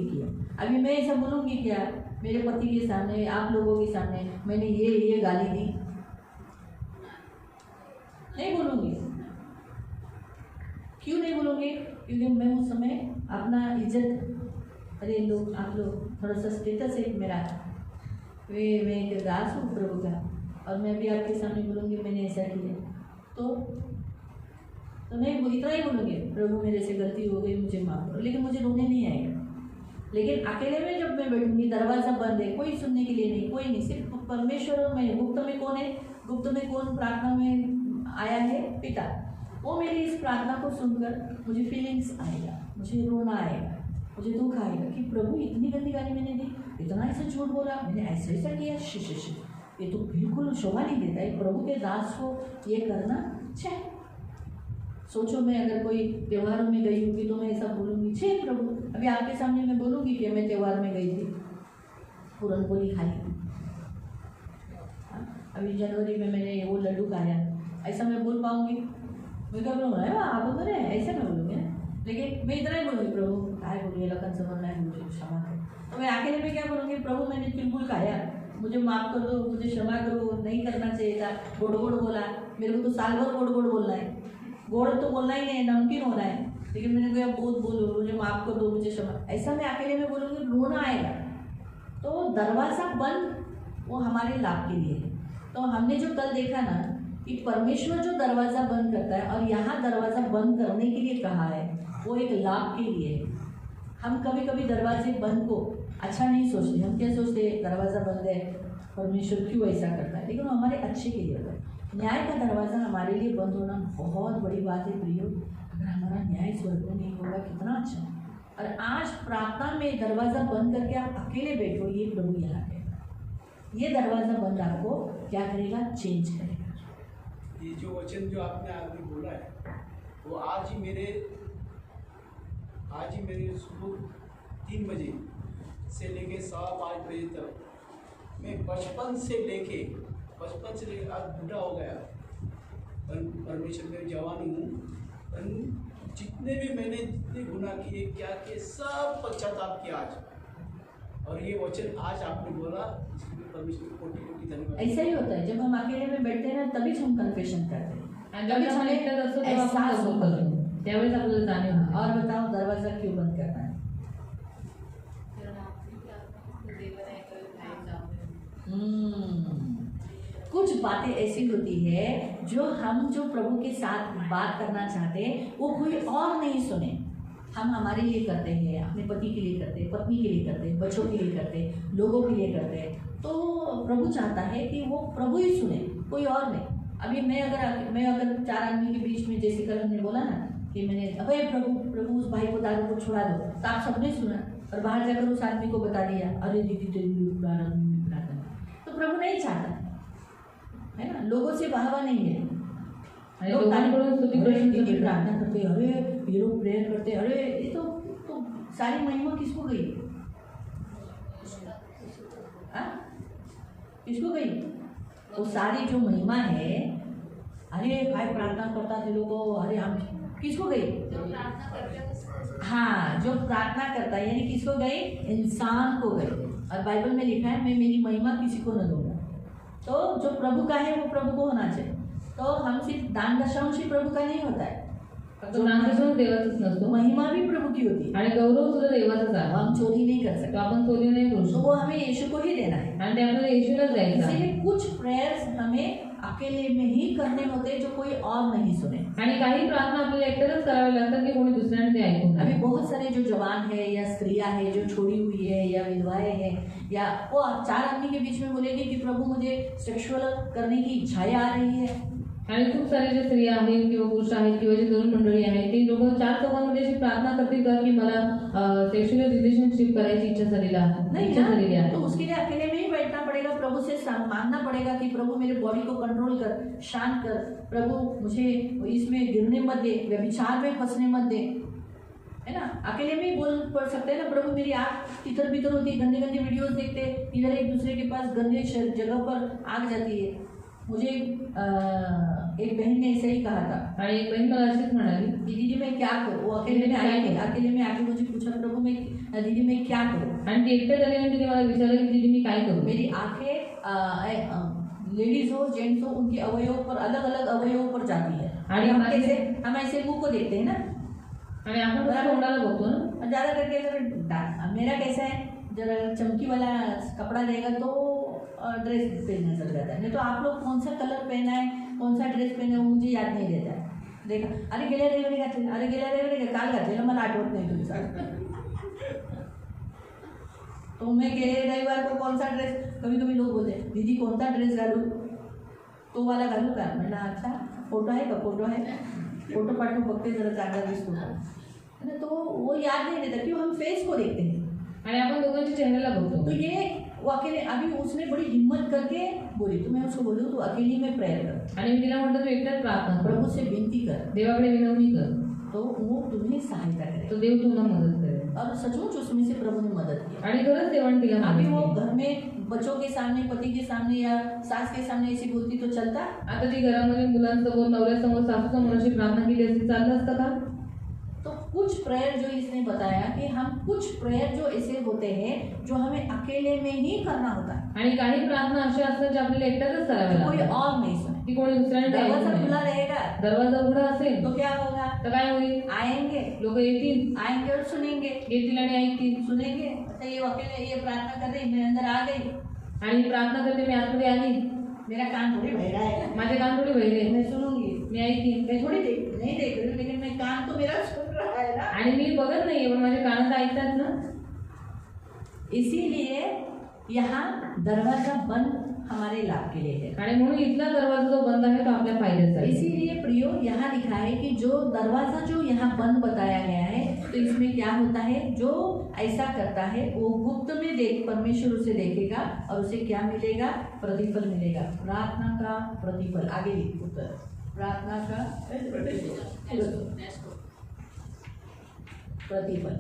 किया। अभी मैं ऐसा बोलूँगी क्या मेरे पति के सामने, आप लोगों के सामने, मैंने ये गाली दी? नहीं बोलूँगी। क्यों नहीं बोलूँगी? क्योंकि मैं उस समय अपना इज्जत, अरे लोग, आप लोग, थोड़ा सा स्टेटस है मेरा, मैं एक दास हूँ प्रभु का, और मैं भी आपके सामने बोलूँगी मैंने ऐसा किया, तो नहीं, इतना ही बोलूँगी, प्रभु मेरे से गलती हो गई, मुझे माफ करो, लेकिन मुझे रोने नहीं आएगा। लेकिन अकेले में जब मैं बैठूंगी, दरवाज़ा बंद है, कोई सुनने के लिए नहीं, कोई नहीं, सिर्फ परमेश्वर और मैं। गुप्त में कौन है? गुप्त में कौन प्रार्थना में आया है? पिता। वो मेरी इस प्रार्थना को सुनकर मुझे फीलिंग्स आएगा, मुझे रोना आएगा, मुझे दुख आएगा कि प्रभु इतनी गंदी गाली मैंने दी, इतना ऐसा झूठ बोला, मैंने ऐसा किया, शिश, ये तो बिल्कुल शोभा नहीं देता है। प्रभु के दास को ये करना अच्छा है। सोचो मैं अगर कोई त्योहारों में गई होगी तो मैं ऐसा बोलूँगी, छे प्रभु, अभी आपके सामने मैं बोलूँगी कि मैं त्यौहार में गई थी, पूरनपोली खाई। अभी जनवरी में मैंने वो लड्डू खाया, ऐसा मैं बोल पाऊँगी? मैं क्या बोलूँगा, आप उधर है, ऐसे मैं बोलूँगी ना। लेकिन मैं इतना ही बोलूँगी, प्रभु काय बोलूँगी, लखन समझना है, मुझे क्षमा कर। तो मैं अकेले में क्या बोलूँगी, प्रभु मैंने बिल्कुल खाया, मुझे माफ़ कर दो, मुझे क्षमा करो, नहीं करना चाहिए था, गोड़ गोड़ बोला, मेरे को तो साल भर गोड़ गोड़ बोलना है, गोड़ तो बोलना ही नहीं, नमकीन होना है, लेकिन मैंने कहा बहुत बोलो, मुझे माफ़ कर दो, मुझे क्षमा। ऐसा मैं अकेले में बोलूँगी, रोना आएगा। तो दरवाज़ा बंद वो हमारे लाभ के लिए है। तो हमने जो कल देखा ना कि परमेश्वर जो दरवाज़ा बंद करता है और यहाँ दरवाज़ा बंद करने के लिए कहा है, वो एक लाभ के लिए है। हम कभी कभी दरवाजे बंद को अच्छा नहीं सोचते, हम क्या सोचते हैं, दरवाज़ा बंद है, परमेश्वर क्यों ऐसा करता है, लेकिन वो हमारे अच्छे के लिए होता है। न्याय का दरवाज़ा हमारे लिए बंद होना बहुत बड़ी बात है प्रियो। अगर हमारा न्याय स्वर्ग में नहीं होगा कितना अच्छा। और आज प्रार्थना में दरवाज़ा बंद करके आप अकेले बैठो, ये प्रभु यहाँ है, ये दरवाज़ा बंद आपको क्या करेगा, चेंज करेगा। ये जो वचन जो आपने आगे बोला है, वो आज ही मेरे सुबह 3 बजे से लेके 5:15 बजे तक, मैं बचपन से लेके आज बूढ़ा हो गया, परमेश्वर में जवानी हूँ, जितने भी मैंने जितने गुनाह किए, क्या किए, सब पश्चाताप किया आज। और ये वचन आज आपने बोला, इसके लिए परमेश्वर को कोटि धन्यवाद। ऐसा ही होता है, जब हम अकेले में बैठते हैं ना, तभी हम कन्फेशन करते हैं, आणि ज्यावेळेस आपण एकट्यात असतो तेव्हा आपण एहसास कबूल होता है। करतो, त्यावेळेस आपल्याला जाणीव होते. और बताओ दरवाज़ा क्यों बंद करना है? कुछ बातें ऐसी होती है जो प्रभु के साथ बात करना चाहते हैं, वो कोई और नहीं सुने। हम हमारे लिए करते हैं, अपने पति के लिए करते हैं, पत्नी के लिए करते हैं, बच्चों के लिए करते हैं, लोगों के लिए करते हैं। तो प्रभु चाहता है कि वो प्रभु ही सुने, कोई और नहीं। अभी मैं अगर 4 आदमी के बीच में, जैसे कल हमने बोला ना कि मैंने अभय प्रभु उस भाई को दारू को छुड़ा दो, तो आप सबने सुना और बाहर जाकर उस आदमी को बता दिया, अरे दीदी तेरी प्रार्थना। तो प्रभु नहीं चाहता है ना, लोगों से वाहवा नहीं है। आणि लोकांकडून स्तुती प्रशंसा दीदी भेटते. प्रार्थना करते, अरे ये लोग प्रेयर करते, अरे ये तो सारी महिमा किसको गई? किसको गई? वो सारी जो महिमा है, अरे भाई प्रार्थना करता थे लोगों, अरे हम किसको गई? हाँ, जो प्रार्थना करता है, यानी किसको गई? इंसान को गई। और बाइबल में लिखा है, मैं मेरी महिमा किसी को न दूंगा। तो जो प्रभु का है वो प्रभु को होना चाहिए। तो हम सिर्फ दान दशांश ही प्रभु का नहीं होता है, फक्त नामदेव देवाचाच नसतो, महिमा भी प्रभु की होती है। आणि गौरव सुद्धा देवाचाच आहे. हम चोरी नहीं कर तो सकते, आपण चोरी नाही करू तो शकत, वो हमें यीशु को ही देना है। आणि ते आपल्याला येशूलाच द्यायचं आहे. इसीलिए कुछ प्रेयर्स हमें अकेले में ही करने होते हैं, जो कोई और नहीं सुने। आणि काही प्रार्थना आपल्याला एकट्याच कराव्या लागतात की कोणी दुसऱ्याने ते ऐकून अभी घ्यावे. बहुत सारे जो जवान है या स्त्रियां है जो छोड़ी हुई है या विधवाएं हैं, या वो 4 आदमी के बीच में बोलेगी कि प्रभु मुझे सेक्सुअल करने की इच्छाएं आ रही है। आणि खूप सारे जे स्त्रिया आहेत किंवा पुरुष आहेत किंवा जे तरुण मंडळी आहेत, ते लोक 4 चौघांमध्ये अशी प्रार्थना करतील का की मला सेक्शुअल रिलेशनशिप करायची इच्छा झालेली नहीं आहे. तो उसके लिए अकेले में ही बैठना पड़ेगा, प्रभु से मांगना पड़ेगा कि प्रभु मेरे बॉडी को कंट्रोल कर, शांत कर, प्रभु मुझे इसमें गिरने मत दे, व्यभिचार में फंसने मत दे, है ना। अकेले में ही बोल पड़ सकते हैं ना, प्रभु मेरी आँख तितर बितर होती है, गंदे गंदे वीडियोस देखते, इधर एक दूसरे के पास गंदे जगह पर आग जाती है। मुझे एक बहन ने ऐसे ही कहा था, आणि एक बहीण मला अशीच म्हणाली, दीदी मैं क्या करूँ? वो अकेले में आके मुझे पूछा, प्रभु मैं दीदी मैं क्या करूँ? आणि ती एकट्या झाल्याने तिने मला विचारलं की दीदी मी काय करू. मेरी आंखें लेडीज हो जेंट्स हो, उनके अवयवों पर अलग अलग अवयवों पर जाती है। आणि हम ऐसे मुंह को देखते हैं ना, आणि आपण कसं तोंडाला बघतो ना, ज़्यादा करके अगर मेरा कैसा है, जरा चमकी वाला कपड़ा रहेगा तो ड्रेस पहनना चल जाता है, नहीं तो आप लोग कौन सा कलर पहना है, कौन सा ड्रेस पहना है, वो मुझे याद नहीं रहता है। देखा, अरे गेल्या रविवारी घातले, अरे गेल्या रविवारी काल घातलेलं मला आठवत नाही तुमचा। तो मैं गेले रविवार को कौन सा ड्रेस, कभी कभी लोग बोलते हैं दीदी कौन सा ड्रेस घालू, तो वाला घालू का? म्हटलं अच्छा, फोटो आहे का? फोटो है, फोटो पाठवू, बघते जरा चांगला दिसतो का, है ना। तो वो याद नहीं रहता, क्यों? हम फेस को देखते हैं आणि आपण दोघांच्या चेहऱ्याला बघतो. तो ये वो अकेले, अभी उसने बड़ी हिम्मत करके बोली, तो मैं उसको बोलूँ तो अकेली में प्रेयर कर, आणि मी तिला म्हटलं तू एकट्याच प्रार्थना कर, प्रभु से विनती कर, देवाकडे विनवणी कर, तो वो तुम्हें सहायता करे। तो देव तुला मदत करेल. और सचमुच उसमें से प्रभु ने मदद की। आणि खरंच देवाने तिला मदत अभी वो केली. घर में बच्चों के सामने, पति के सामने या सास के सामने ऐसी बोलती तो चलता? आता ती घरामध्ये मुलांसमोर, नवऱ्यासमोर, सासूसमोर अशी प्रार्थना केली असती, चाललं असतं का? तो कुछ प्रेयर जो इसने बताया कि हम कुछ प्रेयर जो ऐसे होते हैं जो हमें अकेले में ही करना होता है, आणि काही प्रार्थना अशा असतात ज्या आपल्याला एकट्यातच कराव्या कोई लागतात. और नहीं सुने। ती कोणी दुसऱ्याने दरवाजा ऐकू खुला नये. रहेगा दरवाजा उघडा असेल तो क्या होगा? तर काय होईल? आएंगे, लोक येतील, आएंगे और सुनेंगे, येतील आणि ऐकतील. सुनेंगे। अच्छा ये अकेले ये प्रार्थना कर रही, मैं अंदर आ गई, आणि प्रार्थना करते, मी आतमध्ये आली, मेरा कान थोड़ी बह रहा है, माझे कान थोडी बहिरे, मैं सुनूंगी, मी ऐकतील. मैं थोड़ी नहीं देख रही हूँ, लेकिन मैं कान तो मेरा सुन रहा है ना। आणि मी बघत नाहीये पण माझे कान तर ऐकतात ना. इसीलिए यहाँ दरवाजा बंद हमारे लाभ के लिए है। आणि म्हणून इथला दरवाजा जो बंद आहे तो आपल्या फायद्याचा आहे. इसीलिए प्रियो यहाँ लिखा है कि जो दरवाजा जो यहाँ बंद बताया गया है, तो इसमें क्या होता है, जो ऐसा करता है वो गुप्त में देख, परमेश्वर उसे देखेगा और उसे क्या मिलेगा? प्रतिफल मिलेगा। प्रार्थना का प्रतिफल, आगे लिखो उत्तर, प्रार्थना का प्रतिफल।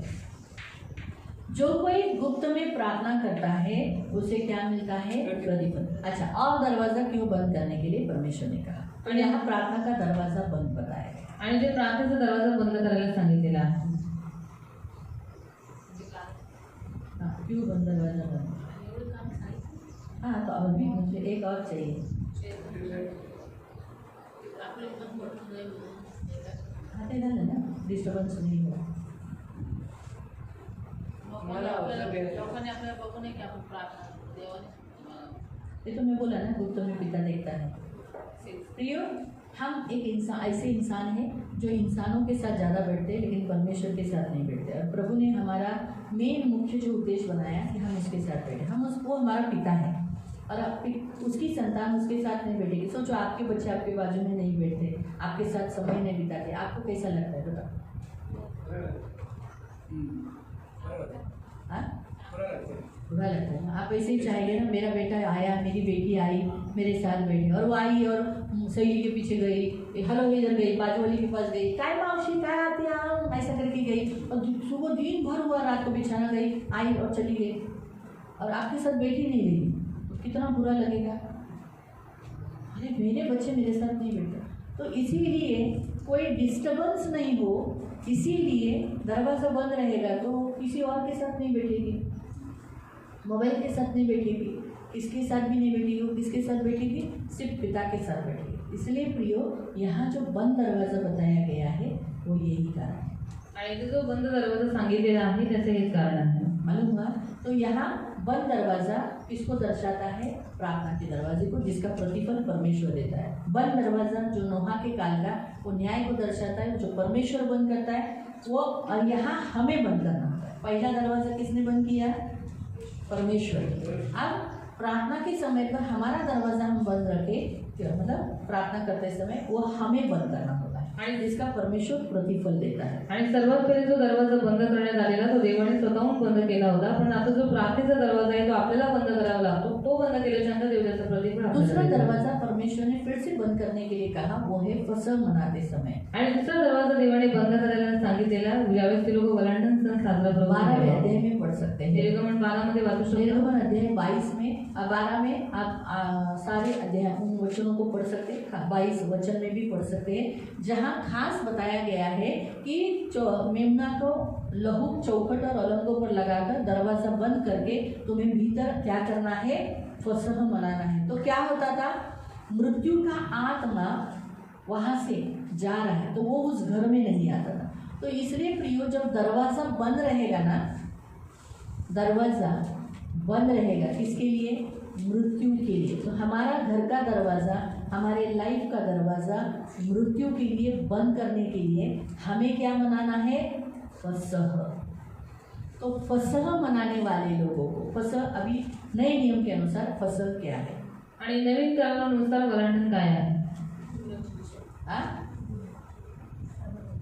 जो कोई गुप्त में प्रार्थना करता है उसे क्या मिलता है? प्रतिफल। अच्छा, और दरवाजा क्यों बंद करने के लिए परमेश्वर ने कहा, तो यहाँ प्रार्थना का दरवाजा बंद बताया गया। आणि जे प्रार्थनेचा दरवाजा बंद करायला सांगितलेला आहे. हाँ, क्यों बंद दरवाजा बंद? हाँ, तो और भी मुझे एक और चाहिए। हाँ, ते झालं ना, डिस्टर्बन्स नहीं हो। मला अवसर द्यायचा. लोकांनी आपल्याला बघू नये की आपण प्रार्थना देवाने ये तो मैं बोला ना, गुप्त में पिता देखता है। प्रियो, हम एक इंसान, ऐसे इंसान हैं जो इंसानों के साथ ज़्यादा बैठते हैं लेकिन परमेश्वर के साथ नहीं बैठते, और प्रभु ने हमारा मेन मुख्य जो उद्देश्य बनाया कि हम उसके साथ बैठे, हम उसको, हमारा पिता है और उसकी संतान उसके साथ नहीं बैठेगी। सोचो आपके बच्चे आपके बाजू में नहीं बैठते, आपके साथ समय नहीं बिताते, आपको कैसा लगता है बताओ? हाँ, बुरा लगता है। आप ऐसे ही चाहेंगे ना, मेरा बेटा आया, मेरी बेटी आई, मेरे साथ बैठी, और वो आई और सहेली के पीछे गई, हेलो इधर गई, बाजू वाली के पास गई, काय मावशी काय आती हम, ऐसा करके गई, और सुबह दिन भर हुआ, रात को बिछाना गई, आई और चली गई, और आपके साथ बैठी नहीं रही, तो कितना बुरा लगेगा। अरे मेरे बच्चे मेरे साथ नहीं बैठे। तो इसीलिए कोई डिस्टर्बेंस नहीं हो, इसीलिए दरवाज़ा बंद रहेगा तो किसी और के साथ नहीं बैठेगी, मोबाइल के साथ नहीं बैठेगी, किसके साथ भी नहीं बैठेगी, वो किसके साथ बैठेगी? सिर्फ पिता के साथ बैठेगी। इसलिए प्रियो, यहाँ जो बंद दरवाज़ा बताया गया है वो यही कारण है। आणि इथे जो बंद दरवाजा सांगितलेला आहे त्याचे हेच कारण आहे. मालूम हुआ? तो यहाँ बंद दरवाज़ा किसको दर्शाता है? प्रार्थना के दरवाजे को, जिसका प्रतिफल परमेश्वर देता है। बंद दरवाज़ा जो नोहा के काल का, वो न्याय को दर्शाता है, जो परमेश्वर बंद करता है वो, और यहाँ हमें बंद करना होता है। पहला दरवाज़ा किसने बंद किया? परमेश्वर। अब प्रार्थना के समय पर हमारा दरवाज़ा हम बंद रखें, मतलब प्रार्थना करते समय वो हमें बंद करना होता है, आणि जिसका परमेश्वर प्रतिफल देता है। आणि सर्वात पहिले जो दरवाजा बंद करण्यात आलेला तो देवाने स्वतःहून बंद केला होता, पण आता जो प्रार्थनेचा दरवाजा आहे तो आपल्याला बंद करावा लागतो. तो बंद केल्यानंतर देव त्याचं प्रतिफल आपल्याला दूसरा देतो. दरवाजा परमेश्वर ने फिर से बंद करने के लिए कहा, वो है फसह मनाते समय। आणि दुसरा दरवाजा देवाने बंद करायला सांगितलेला, ज्यावेळेस ते लोक वलांडण सण साजरा करत 12वें होते. अध्याय में पढ़ सकते हैं। निर्गमन 12 मध्ये वाचू शकतो. निर्गमन अध्याय 22 में, 12 में आप सारे अध्याय उन वचनों को पढ़ सकते हैं, 22 वचन में भी पढ़ सकते हैं, जहाँ खास बताया गया है कि मेमना को लहू चौखट और अलंगों पर लगाकर दरवाज़ा बंद करके तुम्हें भीतर क्या करना है? फसह मनाना है। तो क्या होता था? मृत्यु का आत्मा वहाँ से जा रहा है तो वो उस घर में नहीं आता था। तो इसलिए प्रियो, जब दरवाज़ा बंद रहेगा ना, दरवाज़ा बंद रहेगा किसके लिए? मृत्यु के लिए। तो हमारा घर का दरवाज़ा, हमारे लाइफ का दरवाज़ा मृत्यु के लिए बंद करने के लिए हमें क्या मनाना है? फसह। तो फसह मनाने वाले लोगों को, फसह अभी नए नियम के अनुसार फसह क्या है? आणि नवीन काळानुसार वलांडण काय आहे? हाँ,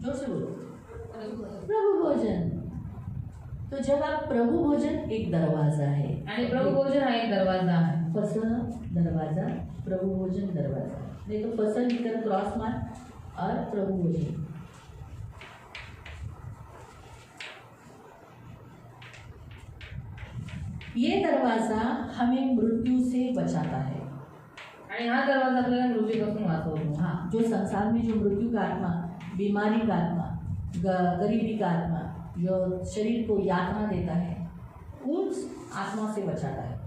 जोर से बोलो। प्रभु भोजन। तो जब आप प्रभु भोजन एक दरवाजा है, आणि प्रभु भोजन हा एक दरवाजा आहे. फसह दरवाजा, प्रभु भोजन दरवाजा। नहीं तो फसह लिखकर क्रॉस मार और प्रभु भोजन। ये दरवाज़ा हमें मृत्यु से बचाता है। आणि हा दरवाजा आपल्याला मृत्यूपासून वाचवतो. हाँ, जो संसार में जो मृत्यु का आत्मा, बीमारी का आत्मा, गरीबी का आत्मा, जो शरीर को यातना देता है, उस आत्मा से बचाता है।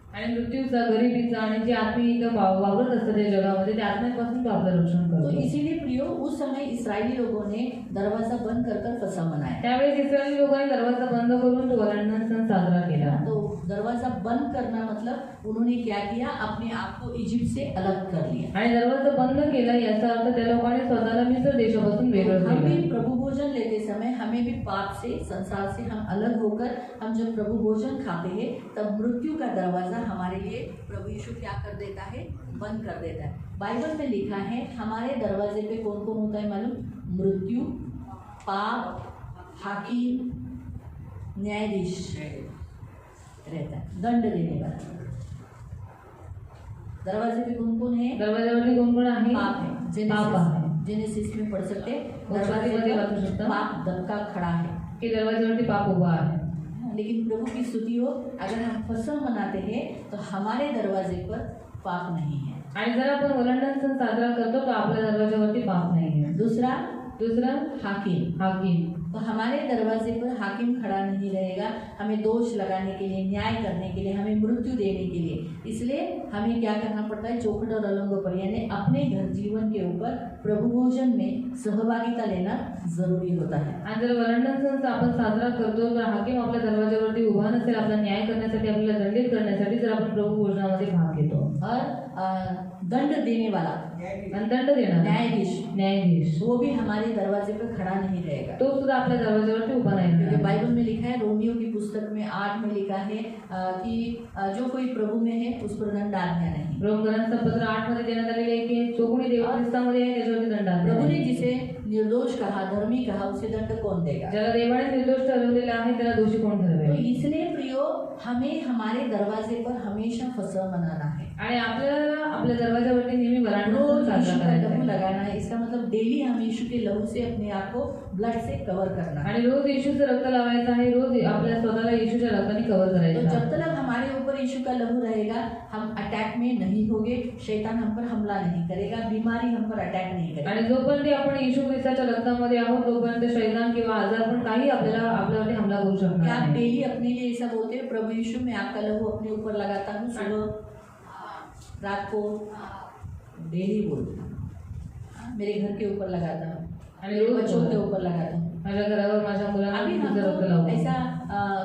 आणि मृत्यूचा, गरिबीचा आणि जे आत्मी इथं वावरत असतं त्या जगामध्ये त्या आत्म्यापासून तो आपलं रक्षण तो करतो. इसीलिए प्रियो, उस समय इस्राएली लोगों ने दरवाजा बंद कर कर फसह मनाया। त्यावेळेस इस्रायली लोकांनी दरवाजा बंद करून तो वलांडण सण साजरा केला. तो दरवाजा बंद करना मतलब उन्होंने क्या किया, अपने आप को इजिप्ट से अलग कर लिया। आणि दरवाजा बंद केला याचा अर्थ त्या लोकांनी स्वतःला मिस्र देशापासून वेगळं हम भी केलं. प्रभु भोजन लेते समय हमें भी पाप से, संसार से हम अलग होकर हम जब प्रभु भोजन खाते हैं तब मृत्यु का दरवाजा हमारे लिए प्रभु यीशु क्या कर देता है, बंद कर देता है। बाइबल में लिखा है हमारे दरवाजे पे कौन कौन होता है मालूम? मृत्यु, पाप, हाकिम, न्यायाधीश रहता है, दंड देने वाला। दरवाजे पे कौन कौन है? दरवाजावरती कोण कोण आहे? पाप है। पाप आहे. जेनेसिस में पढ़ सकते हैं, दरवाजे दरवाजे वाचू पर शकता. पाप दबका खड़ा है। की दरवाजावरती पाप उभा आहे. लेकिन प्रभु की स्तुति हो, अगर हम फसह मनाते हैं तो हमारे दरवाजे पर पाप नहीं है। आणि जर आपण वलांडण सण साजरा करतो तो आपल्या दरवाजावरती पाप नाही आहे. दूसरा, हाकिम. तो हमारे दरवाजे पर हाकिम खड़ा नहीं रहेगा, हमें दोष लगाने के लिए, न्याय करने के लिए, हमें मृत्यु देने के लिए। इसलिए हमें क्या करना पड़ता है, चौखट और अलंग पर यानी अपने घर जीवन के ऊपर प्रभु भोजन में सहभागिता लेना जरूरी होता है। आणि जर वलांडण सण आपण साजरा करतो तर हाकिम आपल्या दरवाजावरती उभा नसेल आपला न्याय करण्यासाठी, आपल्याला दंडित करण्यासाठी, जर आपण प्रभु भोजनामध्ये भाग घेतो. और दंड देने वाला, आणि दंड देणार न्यायाधीश वो भी हमारे दरवाजे पर खड़ा नहीं रहेगा। तो सुद्धा आपल्या दरवाजावरती उभा नाही क्योंकि राहणार. बाइबल में लिखा है, रोमियो की पुस्तक में 8 में लिखा है कि जो कोई प्रभु में है उस पर दंड आज्ञा नहीं। रोमकरांचं पत्र 8 मध्ये देण्यात आलेले आहे की जो कोणी देव ख्रिस्तामध्ये आहे त्याच्यावरती दंड आहे. प्रभु ने जिसे निर्दोष कहा, धर्मी कहा, उसे दंड कौन देगा? ज्याला देवाने निर्दोष ठरवलेला आहे त्याला दोषी कोण तो ठरवेल. इसलिए प्रियो, हमें हमारे दरवाजे पर हमेशा फसह मनाना है, आणि आपल्याला आपल्या दरवाजावरती नेहमी वलांडण रोज सण यीशु साजरा का करायचा लहू आहे. लगाना है। इसका मतलब डेली हम यीशु के लहू से अपने आप को ब्लड से कवर करना है। आणि रोज येशूचं रक्त लावायचं आहे. रोज आपल्या स्वतःला येशूच्या रक्ताने कव्हर तो करायचं आहे. जब तक हमारे ऊपर यीशु का लहू रहेगा, हम अटैक में नहीं होंगे, शैतान हम पर हमला नहीं करेगा, बीमारी हम पर अटैक नहीं करेगा। आणि जोपर्यंत आपण येशू ख्रिस्ताच्या रक्तामध्ये आहोत तोपर्यंत शैतान किंवा आजार पण काही आपल्यावरती हमला करू क्या शकणार आप नाही. डेली अपने लिए ऐसा बोलते हैं, प्रभु यीशु मैं आपका लहू अपने ऊपर लगाता हूँ, सुबह रात को डेली बोलते हैं। मेरे घर के ऊपर लगाता हूँ, आणि मेरे रोज बच्चों के ऊपर लगाता हूँ। माझ्या घरावर माझ्या मुलांना अभी तुझं रक्त हमको लावतो. ऐसा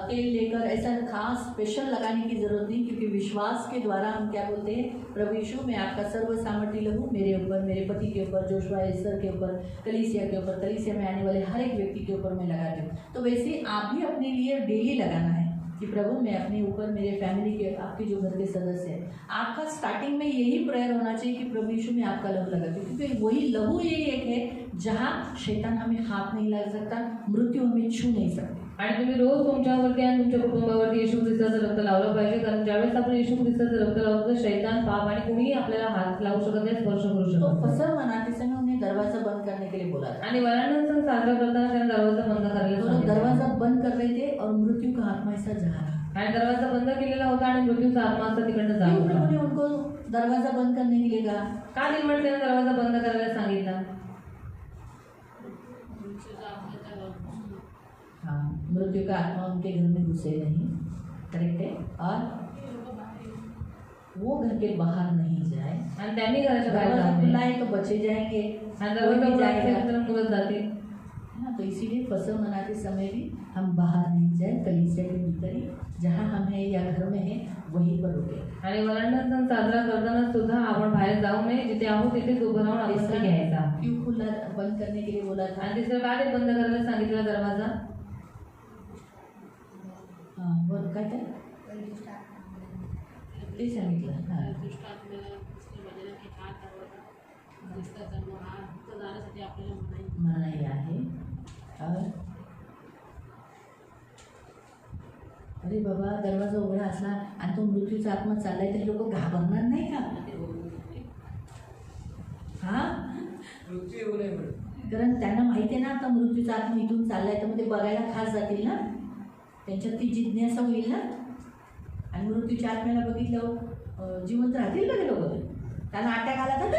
तेल लेकर ऐसा खास स्पेशल लगाने की जरूरत नहीं, क्योंकि विश्वास के द्वारा हम क्या बोलते हैं, प्रभु यीशु मैं आपका सर्व सामर्थी लहू मेरे ऊपर, मेरे पति के ऊपर, जोशुआ एस्तर के ऊपर, कलीसिया के ऊपर, कलीसिया में आने वाले हर एक व्यक्ति के ऊपर मैं लगाती हूँ। तो वैसे आप भी अपने लिए डेली लगाना है कि प्रभु मैं अपने ऊपर, मेरे फैमिली के, आपके जो घर के सदस्य हैं, आपका स्टार्टिंग में यही प्रेयर होना चाहिए कि प्रभु यीशु मैं आपका लहू लगाती हूँ, क्योंकि वही लहू यही एक है जहाँ शैतान हमें हाथ नहीं लगा सकता, मृत्यु हमें छू नहीं सकती। आणि तुम्ही रोज तुमच्यावरती आणि तुमच्या कुटुंबावरती येशू ख्रिस्ताचं रक्त लावलं पाहिजे. कारण ज्यावेळेस आपण येशू ख्रिस्ताचं रक्त लावतो तर शैतान, पाप आणि कोणीही आपल्याला हात लावू शकत नाही, स्पर्श करू तो शकत नाही. फसह मनाते समय उन्हें दरवाजा बंद करने के लिए बोला था। आणि वलांडण सण साजरा करताना त्यांना दरवाजा बंद करायला तो लोग सांगितलं. दरवाजा बंद कर रहे थे और मृत्यु का आत्मा ऐसा जा रहा। आणि दरवाजा बंद केलेला होता आणि मृत्यूचा आत्मा असा तिकडनं जात क्यों प्रभु ने होता. उनको दरवाजा बंद करने के लिए कहा? का निर्माण त्याने दरवाजा बंद करायला सांगितला? हाँ, मृत्यु का आत्मा उनके घर में घुसे नहीं, करेक्ट है, और वो घर के बाहर नहीं जाए। आणि त्यांनी घराच्या बाहेर दरवाजा जाऊ खुला नये. है तो बच्चे जाएंगे, आणि कोई दरवाजा भी उघडा असेल जाएगा। तर मुलं जाते. हाँ, तो इसीलिए फसह मनाते समय भी हम बाहर नहीं जाए, कलीसिया के भीतर ही जहाँ हम हैं या घर में हैं वहीं पर रुके। आणि वलांडण सण साजरा करताना सुद्धा आपण बाहेर जाऊ नये, जिथे आहोत तिथेच उभं राहून आपण ते घ्यायचा. क्यों खुला बंद करने के लिए बोला था? आणि तिसरं काय ते बंद करायला सांगितलं दरवाजा? हाँ, वो काय ते सांगितलं. हाँ, मनाई आहे. और अरे बाबा, दरवाजा उघडा असला आणि तो मृत्यूचा आत्मा चाललाय तर लोक घाबरणार नाही का? हा, मृत्यू येऊ नये म्हणून. कारण त्यांना माहिती आहे ना आता मृत्यूचा आत्मा इथून चाललाय, तर मग ते बघायला खास जातील ना, त्यांच्यात ती जिज्ञासा होईल ना. आणि मृत्यूच्या आत्म्याला बघितल्यावर जिवंत राहतील का ते लोक? त्यांना अटॅक आला तर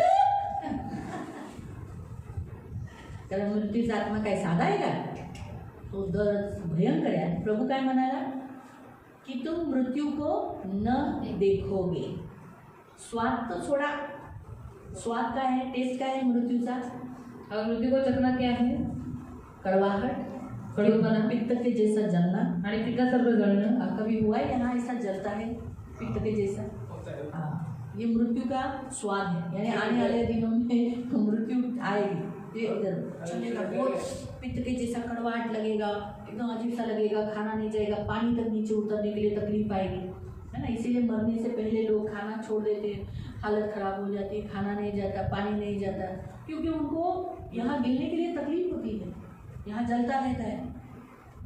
त्याला मृत्यूचा आत्मा काय साधा आहे का? तो दर भयंकर आहे. प्रभू काय म्हणाला की तुम मृत्यू को न देखोगे. स्वाद तो छोड़ा. स्वाद काय है, टेस्ट काय है मृत्यूचा? और मृत्यू को चखना क्या है? कड़वाहट, कड़वापना, पित्त के जैसा जलना. आणि पित्तासारखं जळणं. कभी हुआ है यहाँ ऐसा जलता है पित्त के जैसा? होता है. हाँ, ये मृत्यु का स्वाद है. यानी आने वाले दिनों में मृत्यु आएगी. ये इधर चलेगा, बहुत पित्त के जैसा कड़वाहट लगेगा, एकदम अजीब सा लगेगा, खाना नहीं जाएगा, पानी तक नीचे उतरने के लिए तकलीफ आएगी, है ना. इसीलिए मरने से पहले लोग खाना छोड़ देते हैं, हालत खराब हो जाती है, खाना नहीं जाता, पानी नहीं जाता, क्योंकि उनको यहाँ गिरने के लिए तकलीफ होती है, यहाँ जलता रहता है.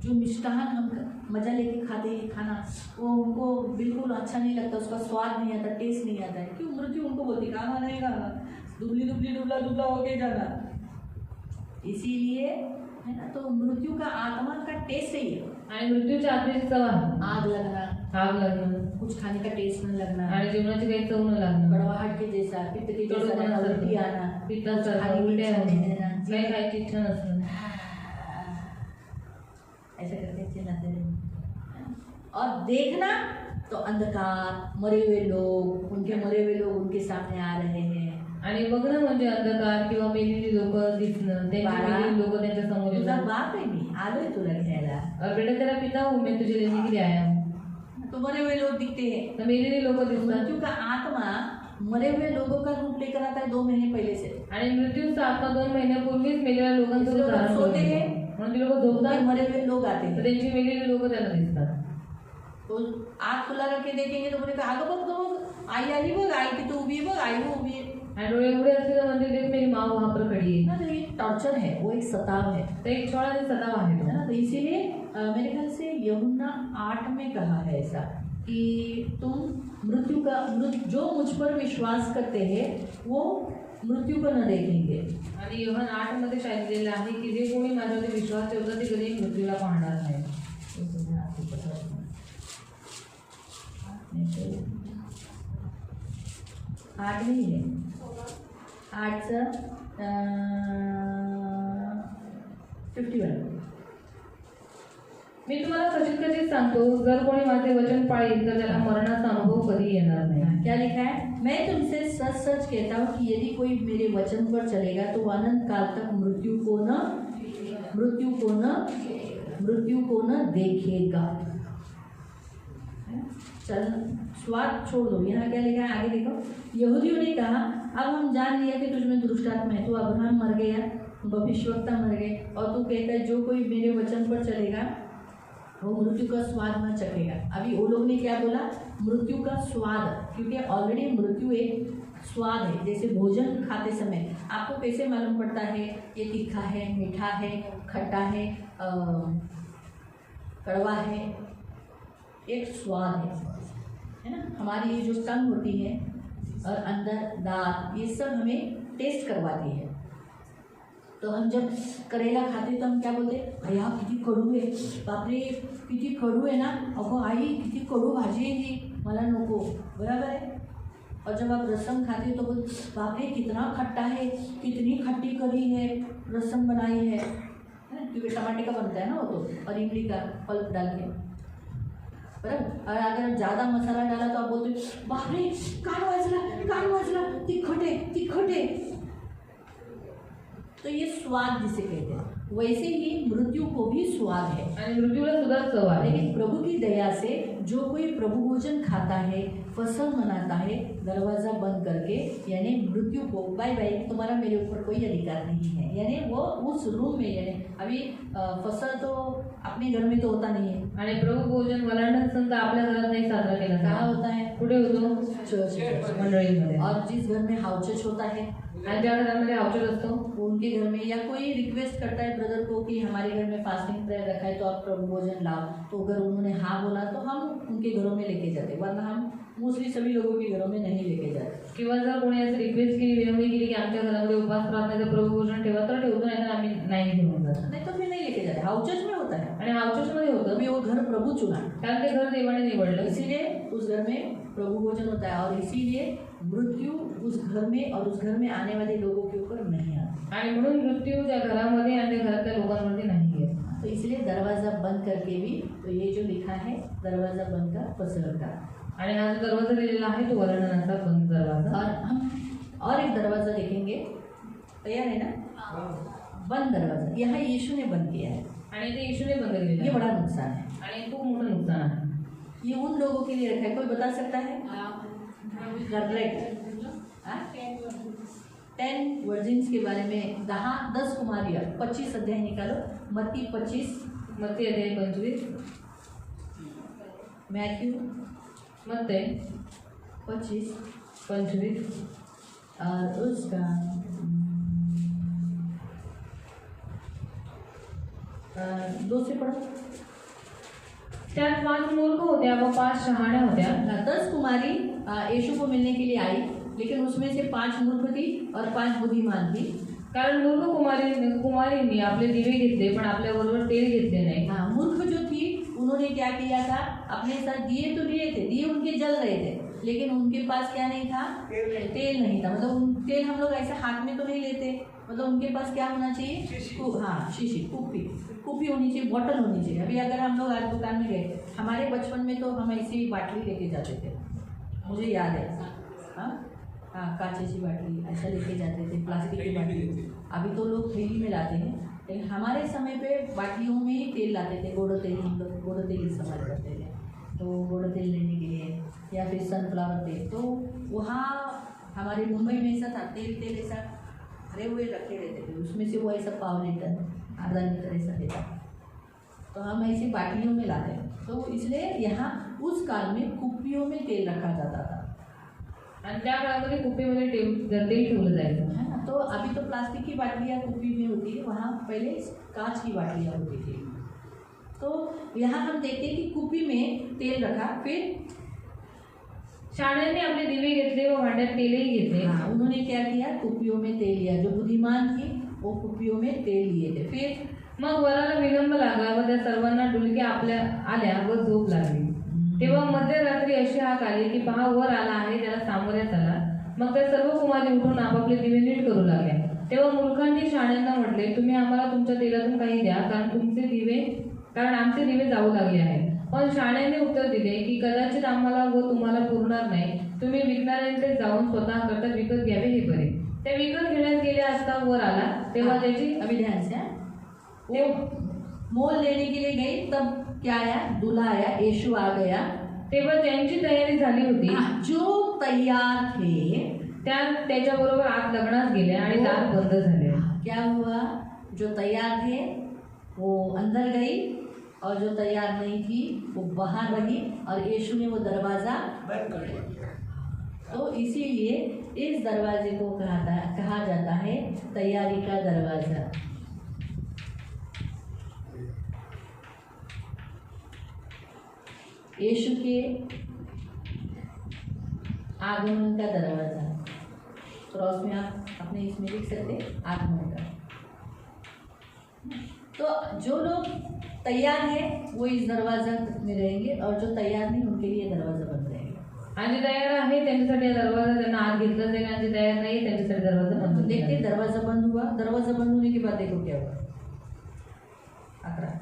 जो मिष्टान हम मजा लेके खाते हैं खाना, वो उनको बिल्कुल अच्छा नहीं लगता, उसका स्वाद नहीं आता, टेस्ट नहीं आता है. क्यों? मृत्यु उनको बोलती खाना नहीं खाना, दुबली दुबली दुबला दुबला होके जाना. इसीलिए है ना, तो मृत्यू का आत्मा का टेस्ट ही है. आणि मृत्यूच्या आत्म्याची चव आहे. आग लगना, आग लागणं, कुछ खाने का टेस्ट न लगना, आणि जीवनाची काही चव न लागणं, कड़वाहट के जैसा, पित्त के जैसा रहना, उल्टी आना, पित्तासारखं खाने की उलट्या इच्छा नहीं होणं, रहना, काही खायची इच्छा नसणं. ऐसा करके चिल्लाते रहे. और देखना तो अंधकार, मरे हुए लोग, उनके मरे हुए लोग उनके सामने आ रहे हैं. आणि बघणं म्हणजे अंधकार किंवा मेलेली लोक दिसणं, त्यांची बाळा, मेलेली लोक त्यांच्या समोर तुझा येतात. बाप आहे मी, आलोय तुला घ्यायला. और बेटा तेरा पिता हूँ मैं तुझे लेने के लिए आया हूँ. तो मरे हुए लोग दिखते हैं. तर मेलेली लोक दिसतात. मृत्यु का आत्मा मरे हुए लोगों का रूप लेकर आता है 2 महीने पहले से. आणि मृत्यूचा आत्मा 2 महिन्यापूर्वीच मेलेल्या लोकांचं लोक धारण सोते करतो. हैं. म्हणून ती लोक तो झोपतात, मरे हुए लोग आते तर हैं. त्यांची मेलेली लोक त्यांना दिसतात. तो आग खुला करके देखेंगे तो बोलेगा आगं बघ तो बघ, आई आली बघ, आई की तो उभी आहे बघ, आई वो उभी आहे. आणि डोळे उघडे असलेलं मंदिर देख मेरी माँ वहाँ पर खड़ी है. ना, तो ये टॉर्चर है, वो एक सताव है. तर एक छोड़ा से सताव आहे है तो. ना. तो इसीलिए मेरे ख्याल से यूहन्ना 8 में कहा है ऐसा कि तुम जो मुझ पर विश्वास करते हैं वो मृत्यू को न देखेंगे. आणि योहान 8 मध्ये सांगितलेलं आहे की जे कोणी माझ्यावरती विश्वास ठेवतात ते कधी मृत्यूला पाहणार नाही. आठ नहीं है, 8चं 51. मी तुम्हाला खचित सांगतो, जर कोणी माझे वचन पाळील तर त्याला मरणाचा अनुभव कधी येणार नाही. क्या लिखा है? मैं तुमसे सच सच कहता हूँ कि यदि कोई मेरे वचन पर चलेगा तो वो अनंत काल तक मृत्यु को न देखेगा. चल, स्वाद छोड़ दो. यहाँ क्या लिखा है आगे देखो. यहूदियों ने कहा अब हम जान लिया कि तुझमें दुष्टात्मा है. तो अब्राहम मर गया, भविष्यवक्ता मर गए, और तू कहता है जो कोई मेरे वचन पर चलेगा वो मृत्यु का स्वाद न चखेगा. अभी वो लोग ने क्या बोला? मृत्यु का स्वाद, क्योंकि ऑलरेडी मृत्यु एक स्वाद है. जैसे भोजन खाते समय आपको कैसे मालूम पड़ता है ये तीखा है, मीठा है, खट्टा है, कड़वा है, एक स्वाद है ना. हमारी ये जो टंग होती है और अंदर दांत, ये सब हमें टेस्ट करवाती है. तो हम जब करेला खाते तो हम क्या बोलते? भैया किती कडू आहे, बापरे किती कडू आहे ना, अगो आई किती कडू भाजी आहे ही, मला नको. बराबर है. और जब आप रसम खाते हो तो बोल बापरे कितना खट्टा है, कितनी खट्टी करी है, रसम बनाई है, क्योंकि टमाटे का बनता है ना वो तो, और इमली का पल्प डाल के. बराबर. और अगर ज़्यादा मसाला डाला तो आप बोलते बापरे कान वाजला, तिखट है. तो ये स्वाद जिसे कहते हैं. वैसे ही मृत्यू को भी स्वाद है. आणि मृत्यूला सुद्धा चव आहे. लेकिन प्रभु की दया से जो कोई प्रभु भोजन खाता है, फसल मनाता है, दरवाज़ा बंद करके, यानी मृत्यू को बाय बाय, तुम्हारा मेरे ऊपर कोई अधिकार नहीं है, यानी वो उस रूम में, यानी अभी फसल तो अपने घर में तो होता नहीं है. आणि प्रभू भोजन वलांडण सण तर आपल्या घरात नाही साजरा केला कहाँ जात. होता है? कुठे होतो? चर्च मंडळीमध्ये. और जिस घर में हाउस चर्च होता है आणि ज्या घरामध्ये औषध असतो उनके घर में, या कोई रिक्वेस्ट करता है ब्रदर को कि हमारे घर में फास्टिंग प्रेयर रखा है तो आप प्रभु भोजन लाओ, तो अगर उन्होंने हाँ बोला तो हम उनके घरों में लेके जाते, वरना हम मोस्टली सभी लोगों के घरों में नहीं लेके जाते. किंवा जर कोणी असं रिक्वेस्ट केली, विनवणी केली की आमच्या घरामध्ये उपास प्रार्थनेचं प्रभू भोजन ठेवा तर ठेवतो, नाही तर आम्ही नाही घेऊन जात. नहीं तो फिर नहीं लेके लेके जाते, हाउस चर्च में होता है। आणि हावचर्चमध्ये होतं तभी वो घर प्रभु चुना, कारण ते घर देवाने निवडलं, इसीलिए उस घर में प्रभु भोजन होता है, और इसीलिए मृत्यु उस घर में और उस घर में आने वाले लोगों के ऊपर नहीं आता। आणि म्हणून मृत्यू त्या घरामध्ये आणि त्या घरातल्या लोकांवरती नाही आहे। तो इसलिए दरवाज़ा बंद करके भी, तो ये जो लिखा है दरवाज़ा बंद कर पसर का, आणि हा जो दरवाजा दिलेला आहे तो वर्णनाचा बंद दरवाजा। और हम और एक दरवाज़ा देखेंगे, तैयार है ना? बंद दरवाज़ा, यहाँ यीशु ने बंद किया है, आणि ते येशूने बंद केलेलं ये आहे बड़ा नुकसान है। आणि खूप मोठं नुकसान आहे। ये उन लोगों के लिए रखा है, कोई बता सकता है? करेक्ट। 10 वर्जिन्स के बारे में, 10 कुमारियाँ, 25 अध्याय निकालो, मत्ती 25, मत्ती अध्याय 25, मैथ्यू मत्ती 25 25 और उसका 2 से पढ़ो। त्यात 5 मूर्ख होत्या व 5 शहाण्या होत्या। 10 कुमारी यीशु को मिलने के लिए आई, लेकिन उसमें से 5 मूर्ख थी और 5 बुद्धिमान थी। कारण मूर्ख कुमारींनी आपले दिवे घेतले पण आपल्या बरोबर तेल घेतले नाही। हाँ, मूर्ख जो थी उन्होंने क्या किया था, अपने साथ दिए तो लिए थे, दिए उनके जल रहे थे, लेकिन उनके पास क्या नहीं था, तेल नहीं था। मतलब तेल हम लोग ऐसे हाथ में तो नहीं लेते, मतलब उनके पास क्या होना चाहिए, हाँ शीशी, कुप्पी होनी चाहिए, बॉटल होनी चाहिए। अभी अगर हम लोग आज दुकान में गए, हमारे बचपन में तो हम ऐसी बाटली लेके जाते थे, मुझे याद है। हाँ, कांचे बाटली ऐसा लेके जाते थे, प्लास्टिक की बाटली। अभी तो लोग थैली में लाते हैं, लेकिन हमारे समय पे बाटलियों में ही तेल लाते थे। गोड़ो तेल, हम लोग गोड़ो तेल इस्तेमाल करते थे, तो गोड़ो तेल लेने के लिए, या फिर सनफ्लावर तेल। तो वहाँ हमारे मुंबई में ऐसा था, तेल ऐसा भरे हुए रखे रहते थे, उसमें से वो ऐसा पाव लीटर, आधा लीटर ऐसा देता। तो हम ऐसी बाटलियों में लाते हैं, तो इसलिए यहाँ उस काल में कुप्पियों में तेल रखा जाता था, आणि त्या काळामध्ये कुप्पीमध्ये तेल ठेवलं जायचं, है ना। तो अभी तो प्लास्टिक की बाटलियाँ कुप्पी में होती है, वहाँ पहले कांच की बाटलियाँ होती थी। तो यहाँ हम देखते हैं कि कुप्पी में तेल रखा, फिर शहाण्यांनी आपले दिवे घेतले व भांड्यात तेलही घेतले। हाँ, उन्होंने क्या किया, कुप्पियों में तेल लिया। जो बुद्धिमान थी वो कुप्पियों में तेल लिए थे। फिर मग वराला विलंब लागला व त्या सर्वांना डुलके आपल्या आल्या व झोप लागली। तेव्हा मध्यरात्री अशी हाक आली की पहा वर आला आहे, त्याला सामोऱ्या चला। मग त्या सर्व कुमारी उठून आपापले दिवे नीट करू लागल्या। तेव्हा मूर्खांनी शहाण्यांना म्हटले, तुम्ही आम्हाला तुमच्या तेलातून काही द्या, कारण आमचे दिवे जाऊ लागले आहेत। पण शहाण्यांनी उत्तर दिले की कदाचित आम्हाला व तुम्हाला पुरणार नाही, तुम्ही विकणाऱ्यांकडे जाऊन स्वतःकरता विकत घ्यावे हे बरे। ते विकत घेण्यात गेले असता वर आला, तेव्हा त्याची अभी ध्यान से, वो मोल लेने के लिए गई, तब क्या आया, दूल्हा आया, यीशु आ गया। तेव्हा त्यांची तयारी झाली होती, जो तैयार थे त्याच्याबरोबर आत लग्नास गेले आणि दार बंद झाले। क्या हुआ, जो तैयार थे वो अंदर गई और जो तैयार नहीं थी वो बाहर रही, और यीशु ने वो दरवाज़ा बंद कर दिया। तो इसीलिए इस दरवाजे को कहा जाता है तैयारी का दरवाज़ा। यीशु के आगमन का दरवाज़ा, क्रॉस में आप अपने इसमें लिख सकते हैं, आगमन का। तो जो लोग तैयार हैं वो इस दरवाज़ा में रहेंगे, और जो तैयार नहीं उनके लिए दरवाज़ा बंद रहेगा। आणि जे तयार आहे त्यांच्यासाठी हा दरवाजा त्यांना आत घेतला जाईल, आणि जे तयार नाही त्यांच्यासाठी दरवाजा बंद देखते होईल। दरवाज़ा बंद हुआ, दरवाज़ा बंद होने के बाद देखो क्या हुआ, 11।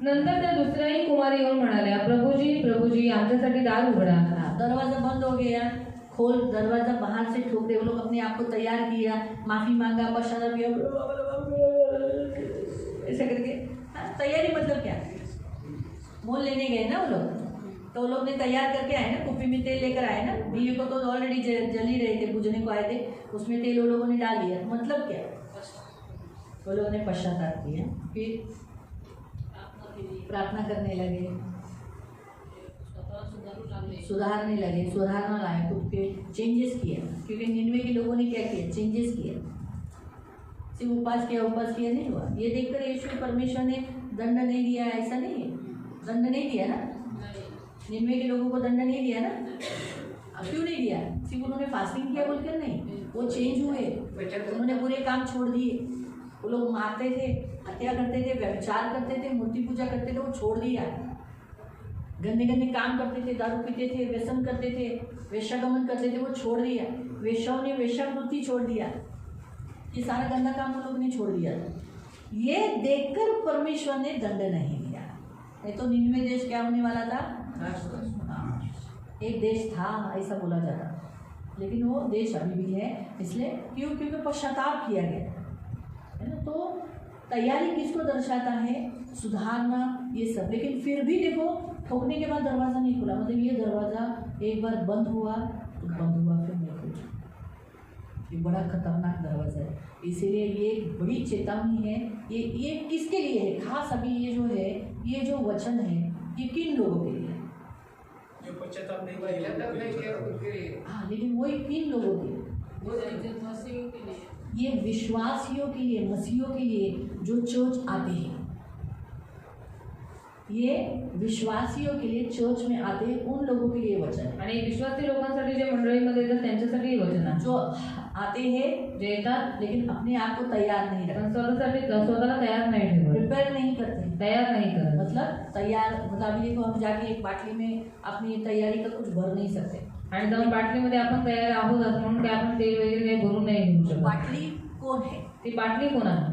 नंतर त्या दुसऱ्याही कुमारी येऊन म्हणाल्या, प्रभुजी आमच्यासाठी दार उघडा। दरवाज़ा बंद हो गया, खोल, दरवाज़ा बाहर से ठोक रहे, वो लोग अपने आप को तैयार किया, माफ़ी मांगा, पश्चाताप किया, ऐसा करके। तैयारी मतलब क्या, मोल लेने गए ना वो लोग, तो वो लोग ने तैयार करके आए ना, कुप्पी में तेल लेकर आए ना, दिए को तो ऑलरेडी जल ही रहे थे, बुझने को आए थे, उसमें तेल वो लोगों ने डाल दिया। मतलब क्या, वो लोगों ने पश्चाताप किया, फिर प्रार्थना करने लगे, सुधारने लगे, सुधारना लाए, खुद पे चेंजेस किया। क्योंकि निन्वे के लोगों ने क्या किया, चेंजेस किया, सिर्फ उपास किया नहीं हुआ। ये देखकर यीशु परमेश्वर ने दंड नहीं दिया, ऐसा नहीं है, दंड नहीं दिया ना, निन्वे के लोगों को दंड नहीं दिया ना। क्यों नहीं दिया, सिर्फ उन्होंने फास्टिंग किया बोलकर नहीं, वो चेंज हुए, उन्होंने बुरे काम छोड़ दिए, वो लोग मारते थे, हत्या करते थे, व्यभिचार करते थे, मूर्ति पूजा करते थे, वो छोड़ दिया। गंदे गंदे काम करते थे, दारू पीते थे, व्यसन करते थे, वेश्यागमन करते थे, वो छोड़ दिया। वेश्याओं ने वेश्यावृत्ति छोड़ दिया। ये सारा गंदा काम वो लोग ने छोड़ दिया। ये देखकर परमेश्वर ने दंड नहीं दिया। नहीं तो निन्वे देश क्या होने वाला था? हाँ, एक देश था ऐसा बोला जाता, लेकिन वो देश अभी भी है। इसलिए क्योंकि पश्चाताप किया गया है ना। तो तैयारी किसको दर्शाता है? सुधारना, ये सब। लेकिन फिर भी देखो, ठोकने के बाद दरवाज़ा नहीं खुला, मतलब ये दरवाज़ा एक बार बंद हुआ तो बंद हुआ, फिर नहीं खुला। ये बड़ा खतरनाक दरवाज़ा है। इसीलिए ये एक बड़ी चेतावनी है। ये किसके लिए है? खास अभी ये जो है, ये जो वचन है, ये किन लोगों के लिए है? जो पश्चाताप नहीं पश्चाताप नहीं किया उसके लिए। हाँ, लेकिन वही किन लोगों के लिए? मसीह के लिए। ये विश्वासियों के लिए, मसीहियों के लिए जो चर्च आते हैं। ये विश्वासियों के लिए, चर्च में आते हैं उन लोगों के लिए वचन है। आणि विश्वासी लोकांसाठी जे मंडळीमध्ये येतात त्यांच्यासाठी हे वचन आहे. जो आते हैं, जे येतात लेकिन अपने आप को तैयार नहीं रखते, पण स्वतःला तयार नाही ठेवत, प्रिपेयर नहीं करते। तयार नहीं करत. मतलब तैयार, मतलब अभी देखो, हम जाके एक बाटली में अपनी तैयारी का कुछ भर नहीं सकते। आणि जाऊन बाटलीमध्ये आपण तयार आहोत असं म्हणून काय आपण तेल वगैरे काही भरून नाही घेऊ शकत. बाटली कौन है? ती बाटली कोण आहे?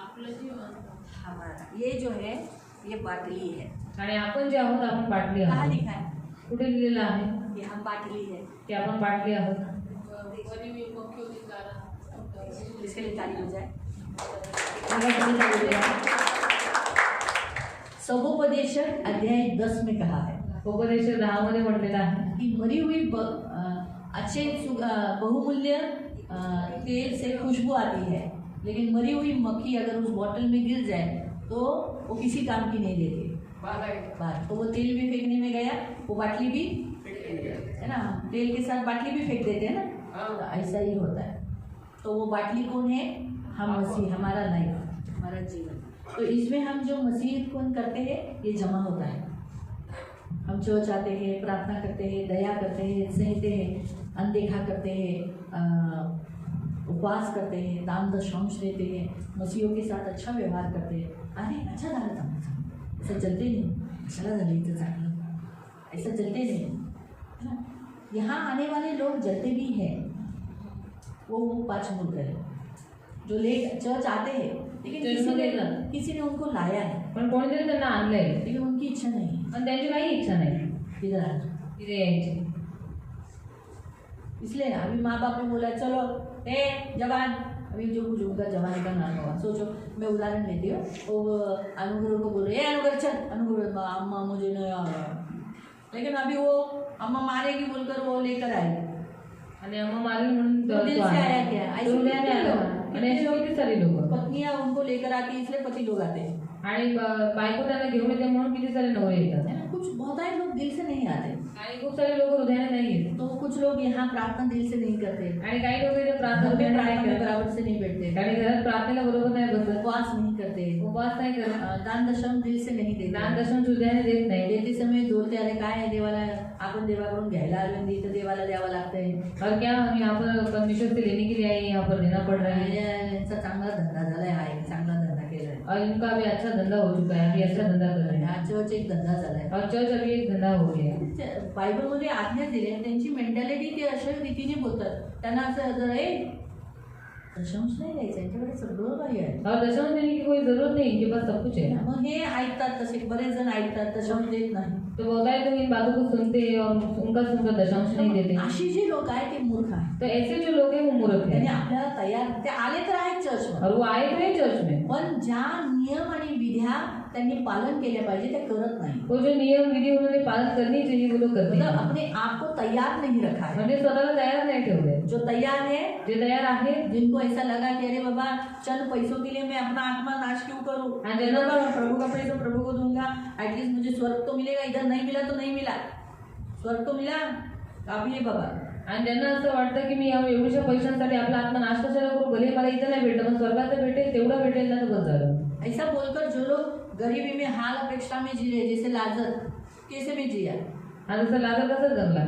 आपलं जीवन. हमारा। ये जो है, ये बाटली है। आणि आपण जे आहोत आपण बाटली कहाँ आहोत. लिखा है? कुठे लिहिलेलं आहे ये हम बाटली है। की आपण बाटली आहोत? बरी मी मुख्य होती कारण इसके लिए ताली हो जाए। मला किती सांगितलं? सगोपदेशक अध्याय 10 में कहा है उपदेश 10 मध्ये म्हटलेलं आहे कि मरी हुई अच्छे बहुमूल्य तेल से खुशबू आती है, लेकिन मरी हुई मक्खी अगर उस बोतल में गिर जाए तो वो किसी काम की नहीं देती। बात है। बात तो वो तेल भी फेंकने में गया, वो बाटली भी, है ना, तेल के साथ बाटली भी फेंक देते हैं ना। हाँ। तो ऐसा ही होता है। तो वो बाटली कौन है? हम मसीह, हमारा लाइफ, हमारा जीवन। तो इसमें हम जो मसीह कौन करते हैं, ये जमा होता है। हम चर्च आते हैं, प्रार्थना करते हैं, दया करते हैं, सहते हैं, अनदेखा करते हैं, उपवास करते हैं, दान दशांश देते हैं, मसीहों के साथ अच्छा व्यवहार करते हैं। अरे अच्छा झालं चांगलं, ऐसा चलते नहीं, कशाला झालं इथं चांगलं, ऐसा चलते नहीं, है ना। यहाँ आने वाले लोग जलते भी हैं, वो 5 मूर्ख है जो ले चर्च आते हैं, लेकिन किसी ने उनको लाया है, पण कोणीतरी त्यांना आणलंय, लेकिन उनकी इच्छा नहीं है। पण त्यांची काही इच्छा नाही इधर आ, तिथे यायची. इसलिए अभी माँ बाप ने बोला चलो जवान, अभी जो कुछ उनका जवान का नाम होगा, सोचो मैं उदाहरण लेती हूँ। वो अनुग्रह को बोल रहे अनुग्रह चल, अनुग्रह अम्मा मुझे नहीं आ रहा, लेकिन अभी वो अम्मा मारेगी बोलकर वो लेकर आई, आणि अम्मा मारेल म्हणून तो दिल से आया क्या? ऐसे हृदयाने कितने आलं. लोग? आणि अशी किती सारी लोक, पत्नियां उनको लेकर आती, इसलिए पति लोग आते हैं, आणि बायको त्यांना घेऊन येते म्हणून किती सारे नवरे येतात. है ना। कुछ बहुत सारे लोग दिल से नहीं आते, आणि खूप सारे लोक हृदयाने नाही येत, तो कुछ लोग यहाँ प्रार्थना दिल से नहीं करते, आणि काही लोक इथे प्रार्थना घर में हृदयाने नाही प्रार्थना करत, बराबर से नहीं बैठते, आणि घरात प्रार्थनेला बरोबर नाही बसत, उपवास नहीं करते, उपवास नाही करत, दान दशम दिल से नहीं देते, दान दर्शन हृदयाने देत नाही. देते समय बोलते अरे काय आहे देवाला, आपण देवाकडून घ्यायला आलो नाही तर देवाला द्यावं लागतंय, और क्या हम यहाँ पर परमेश्वर से लेने के लिए आए, यहाँ पर देना पड़ रहा है. यांचा चांगला धंदा झालाय, हा एक चांगला धंदा केलाय, और इनका अभी अच्छा धंधा हो चुका है, अभी अच्छा धंधा कर रहे हैं, हा चर्च एक धंदा झालाय। और चर्च अभी एक धंधा हो गया. बायबलमध्ये आज्ञा दिली, त्यांची मेंटॅलिटी ते अशा रीतीने बोलतात, त्यांना असं जर दशांश नाही द्यायचं, यांच्याकडे सगळं काही आहे, और दशम देने की कोई जरूरत नहीं, इनके पास सब कुछ है. मग हे ऐकतात, तसे बरेच जण ऐकतात, दशांश देत नाही। तो बहुत सारे लोग इन बातों को सुनते हैं और उनका सुनकर दशांश नहीं देते. अशी जी लोक आहेत ते मूर्ख आहेत, तो ऐसे जो लोग हैं वो मूर्ख त्यांनी हैं, आपल्याला तयार, ते आले तर आहेत चर्चमध्ये, और वो आए तो है चर्च में, पण ज्या नियम आणि विध्या त्यांनी पालन केले पाहिजे ते करत नाही, वो जो नियम विधि उन्होंने पालन करनी चाहिए वो लोग करते मतलब हैं, अपने आप को तैयार नहीं रखा है। म्हणजे स्वतःला तयार नाही ठेवले. जो तैयार है, जे तयार आहे, जिनको ऐसा लगा कि अरे बाबा चंद पैसों के लिए मैं अपना आत्मा नाश क्यों करूं, हाँ, जैसा- प्रभु का प्रेम तो प्रभु को दूंगा, एटलीस्ट मुझे स्वर्ग तो मिलेगा, इधर नहीं मिला तो नहीं मिला, स्वर्ग तो मिला, काफी है बाबा। आणि ज्यांना असं वाटतं की मी एवढ्याशा पैशांसाठी आपला आत्मा नाश कशाला करू, भले मला इथं नाही भेटलं पण स्वर्गाचं भेटेल, तेवढं भेटेल ना तर बस झालं. ऐसा बोलकर जो लोग गरीबी में हाल अपेक्षा में जी रहे, जैसे लाजर कैसे में जिया, आणि जसं लागत कसं जगला,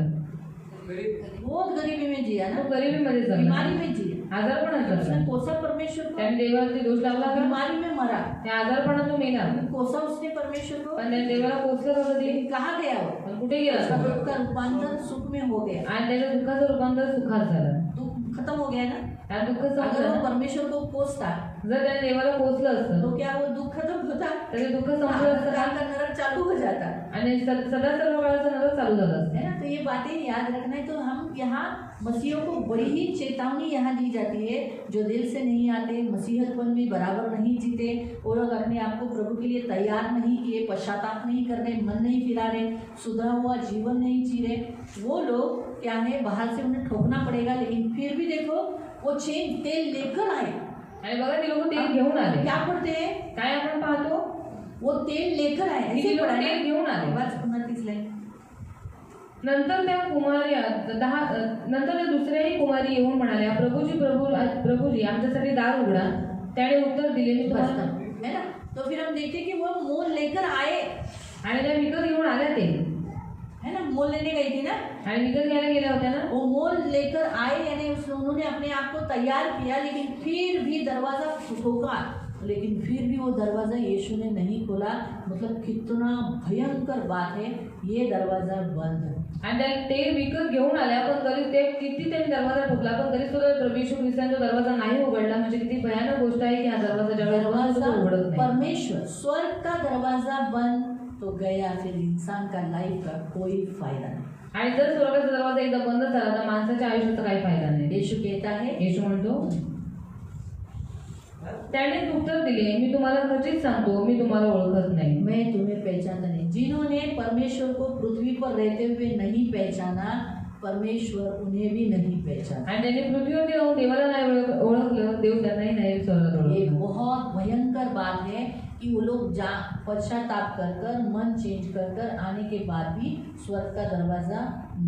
गरीब बहुत गरीबी में जिया ना, तो गरिबीमध्ये जगला, बीमारी में जिया, आजारपणात उसने जगला. कोसा परमेश्वर को, त्याने देवावरती दोष लावला का? बीमारी में मरा, त्या आजारपणात तो मेला. कोसा उसने परमेश्वर को, पण त्या देवाला पोचलं का कधी? लेकिन कहाँ गया वो? पण कुठे गेला उसका तो? दुख का रूपांतर सुख में हो गया, आणि त्याच्या दुःखाचं रूपांतर सुखात झालं. दुख खत्म हो गया ना. त्या दुःख अगर संपलं वो ना. परमेश्वर को कोसता जर त्याने देवाला पोचलं असतं तो क्या वो दुख खत्म होता? तर ते दुःख संपलं असतं का का? नरक चालू हो जाता आणि सदा सर्व काळाचं नरक चालू झालं असतं. है ना. तो ये बातें याद रखना है. तो हम यहाँ मसीहों को बड़ी ही चेतावनी यहाँ दी जाती है. जो दिल से नहीं आते, मसीहतपन भी बराबर नहीं जीते, वो लोग अपने आप को प्रभु के लिए तैयार नहीं किए, पश्चाताप नहीं कर रहे, मन नहीं फिरा रहे, सुधरा हुआ जीवन नहीं जी रहे, वो लोग क्या है, बाहर से उन्हें ठोकना पड़ेगा. लेकिन फिर भी देखो वो चेन तेल लेकर आए. आणि बघा ती लोक तेल घेऊन आले. क्या पढ़ते हैं? काय आपण पाहतो? वो तेल लेकर आए. ती ऐसे लोक पढ़ा है तेल ना? घेऊन आले. वाच पुन्हा 30 लाईन. नंतर त्या नंतर त्या दुसऱ्याही कुमारी येऊन म्हणाल्या, प्रभुजी आमच्यासाठी दार उघडा. त्याने उत्तर दिले, मी तुम्हाला. है ना. तो फिर हम देखते हैं कि वो मोल लेकर आए. आणि त्या विकत घेऊन आल्या ते. है ना. मोल लेने गई थी ना. आणि विकत घ्यायला गेल्या होत्या ना. वो मोल लेकर आए, यानी उन्होंने अपने आप को तैयार किया, लेकिन फिर भी दरवाजा ठोका, लेकिन फिर भी वो दरवाजा यीशु ने नहीं खोला. मतलब कितना भयंकर बात है, ये दरवाजा बंद. आणि त्या ते विकत घेऊन आल्या, पण तरी ते किती त्यांनी दरवाजा ठोकला, पण तरी सुद्धा प्रभू येशू ख्रिस्तांचा दरवाजा नाही उघडला. म्हणजे किती भयानक गोष्ट आहे की हा दरवाजा ज्यावेळेस दरवाजा उघडत नाही. परमेश्वर, स्वर्ग का दरवाजा बंद तो गया, फिर इंसान का लाइफ का कोई फायदा नहीं. आणि जर स्वर्गाचा दरवाजा एकदा बंद झाला तर माणसाच्या आयुष्याचा काही फायदा नाही. यीशु कहता है, येशू म्हणतो, त्याने उत्तर दिले, मी तुम्हाला खचित सांगतो, मी तुम्हाला ओळखत नाही. मैं तुम्हें पहचानता नहीं. जिन्होंने परमेश्वर को पृथ्वी पर रहते हुए नहीं पहचाना, परमेश्वर उन्हें भी नहीं पहचाना. आणि त्यांनी पृथ्वीवरती राहून देवाला नाही ओळखलं, देव त्यांनाही नाही स्वर्गात ये ओळखलं. बहुत भयंकर बात है कि वो लोग पश्चाताप कर कर, मन चेंज कर कर आने के बाद भी स्वर्ग का दरवाजा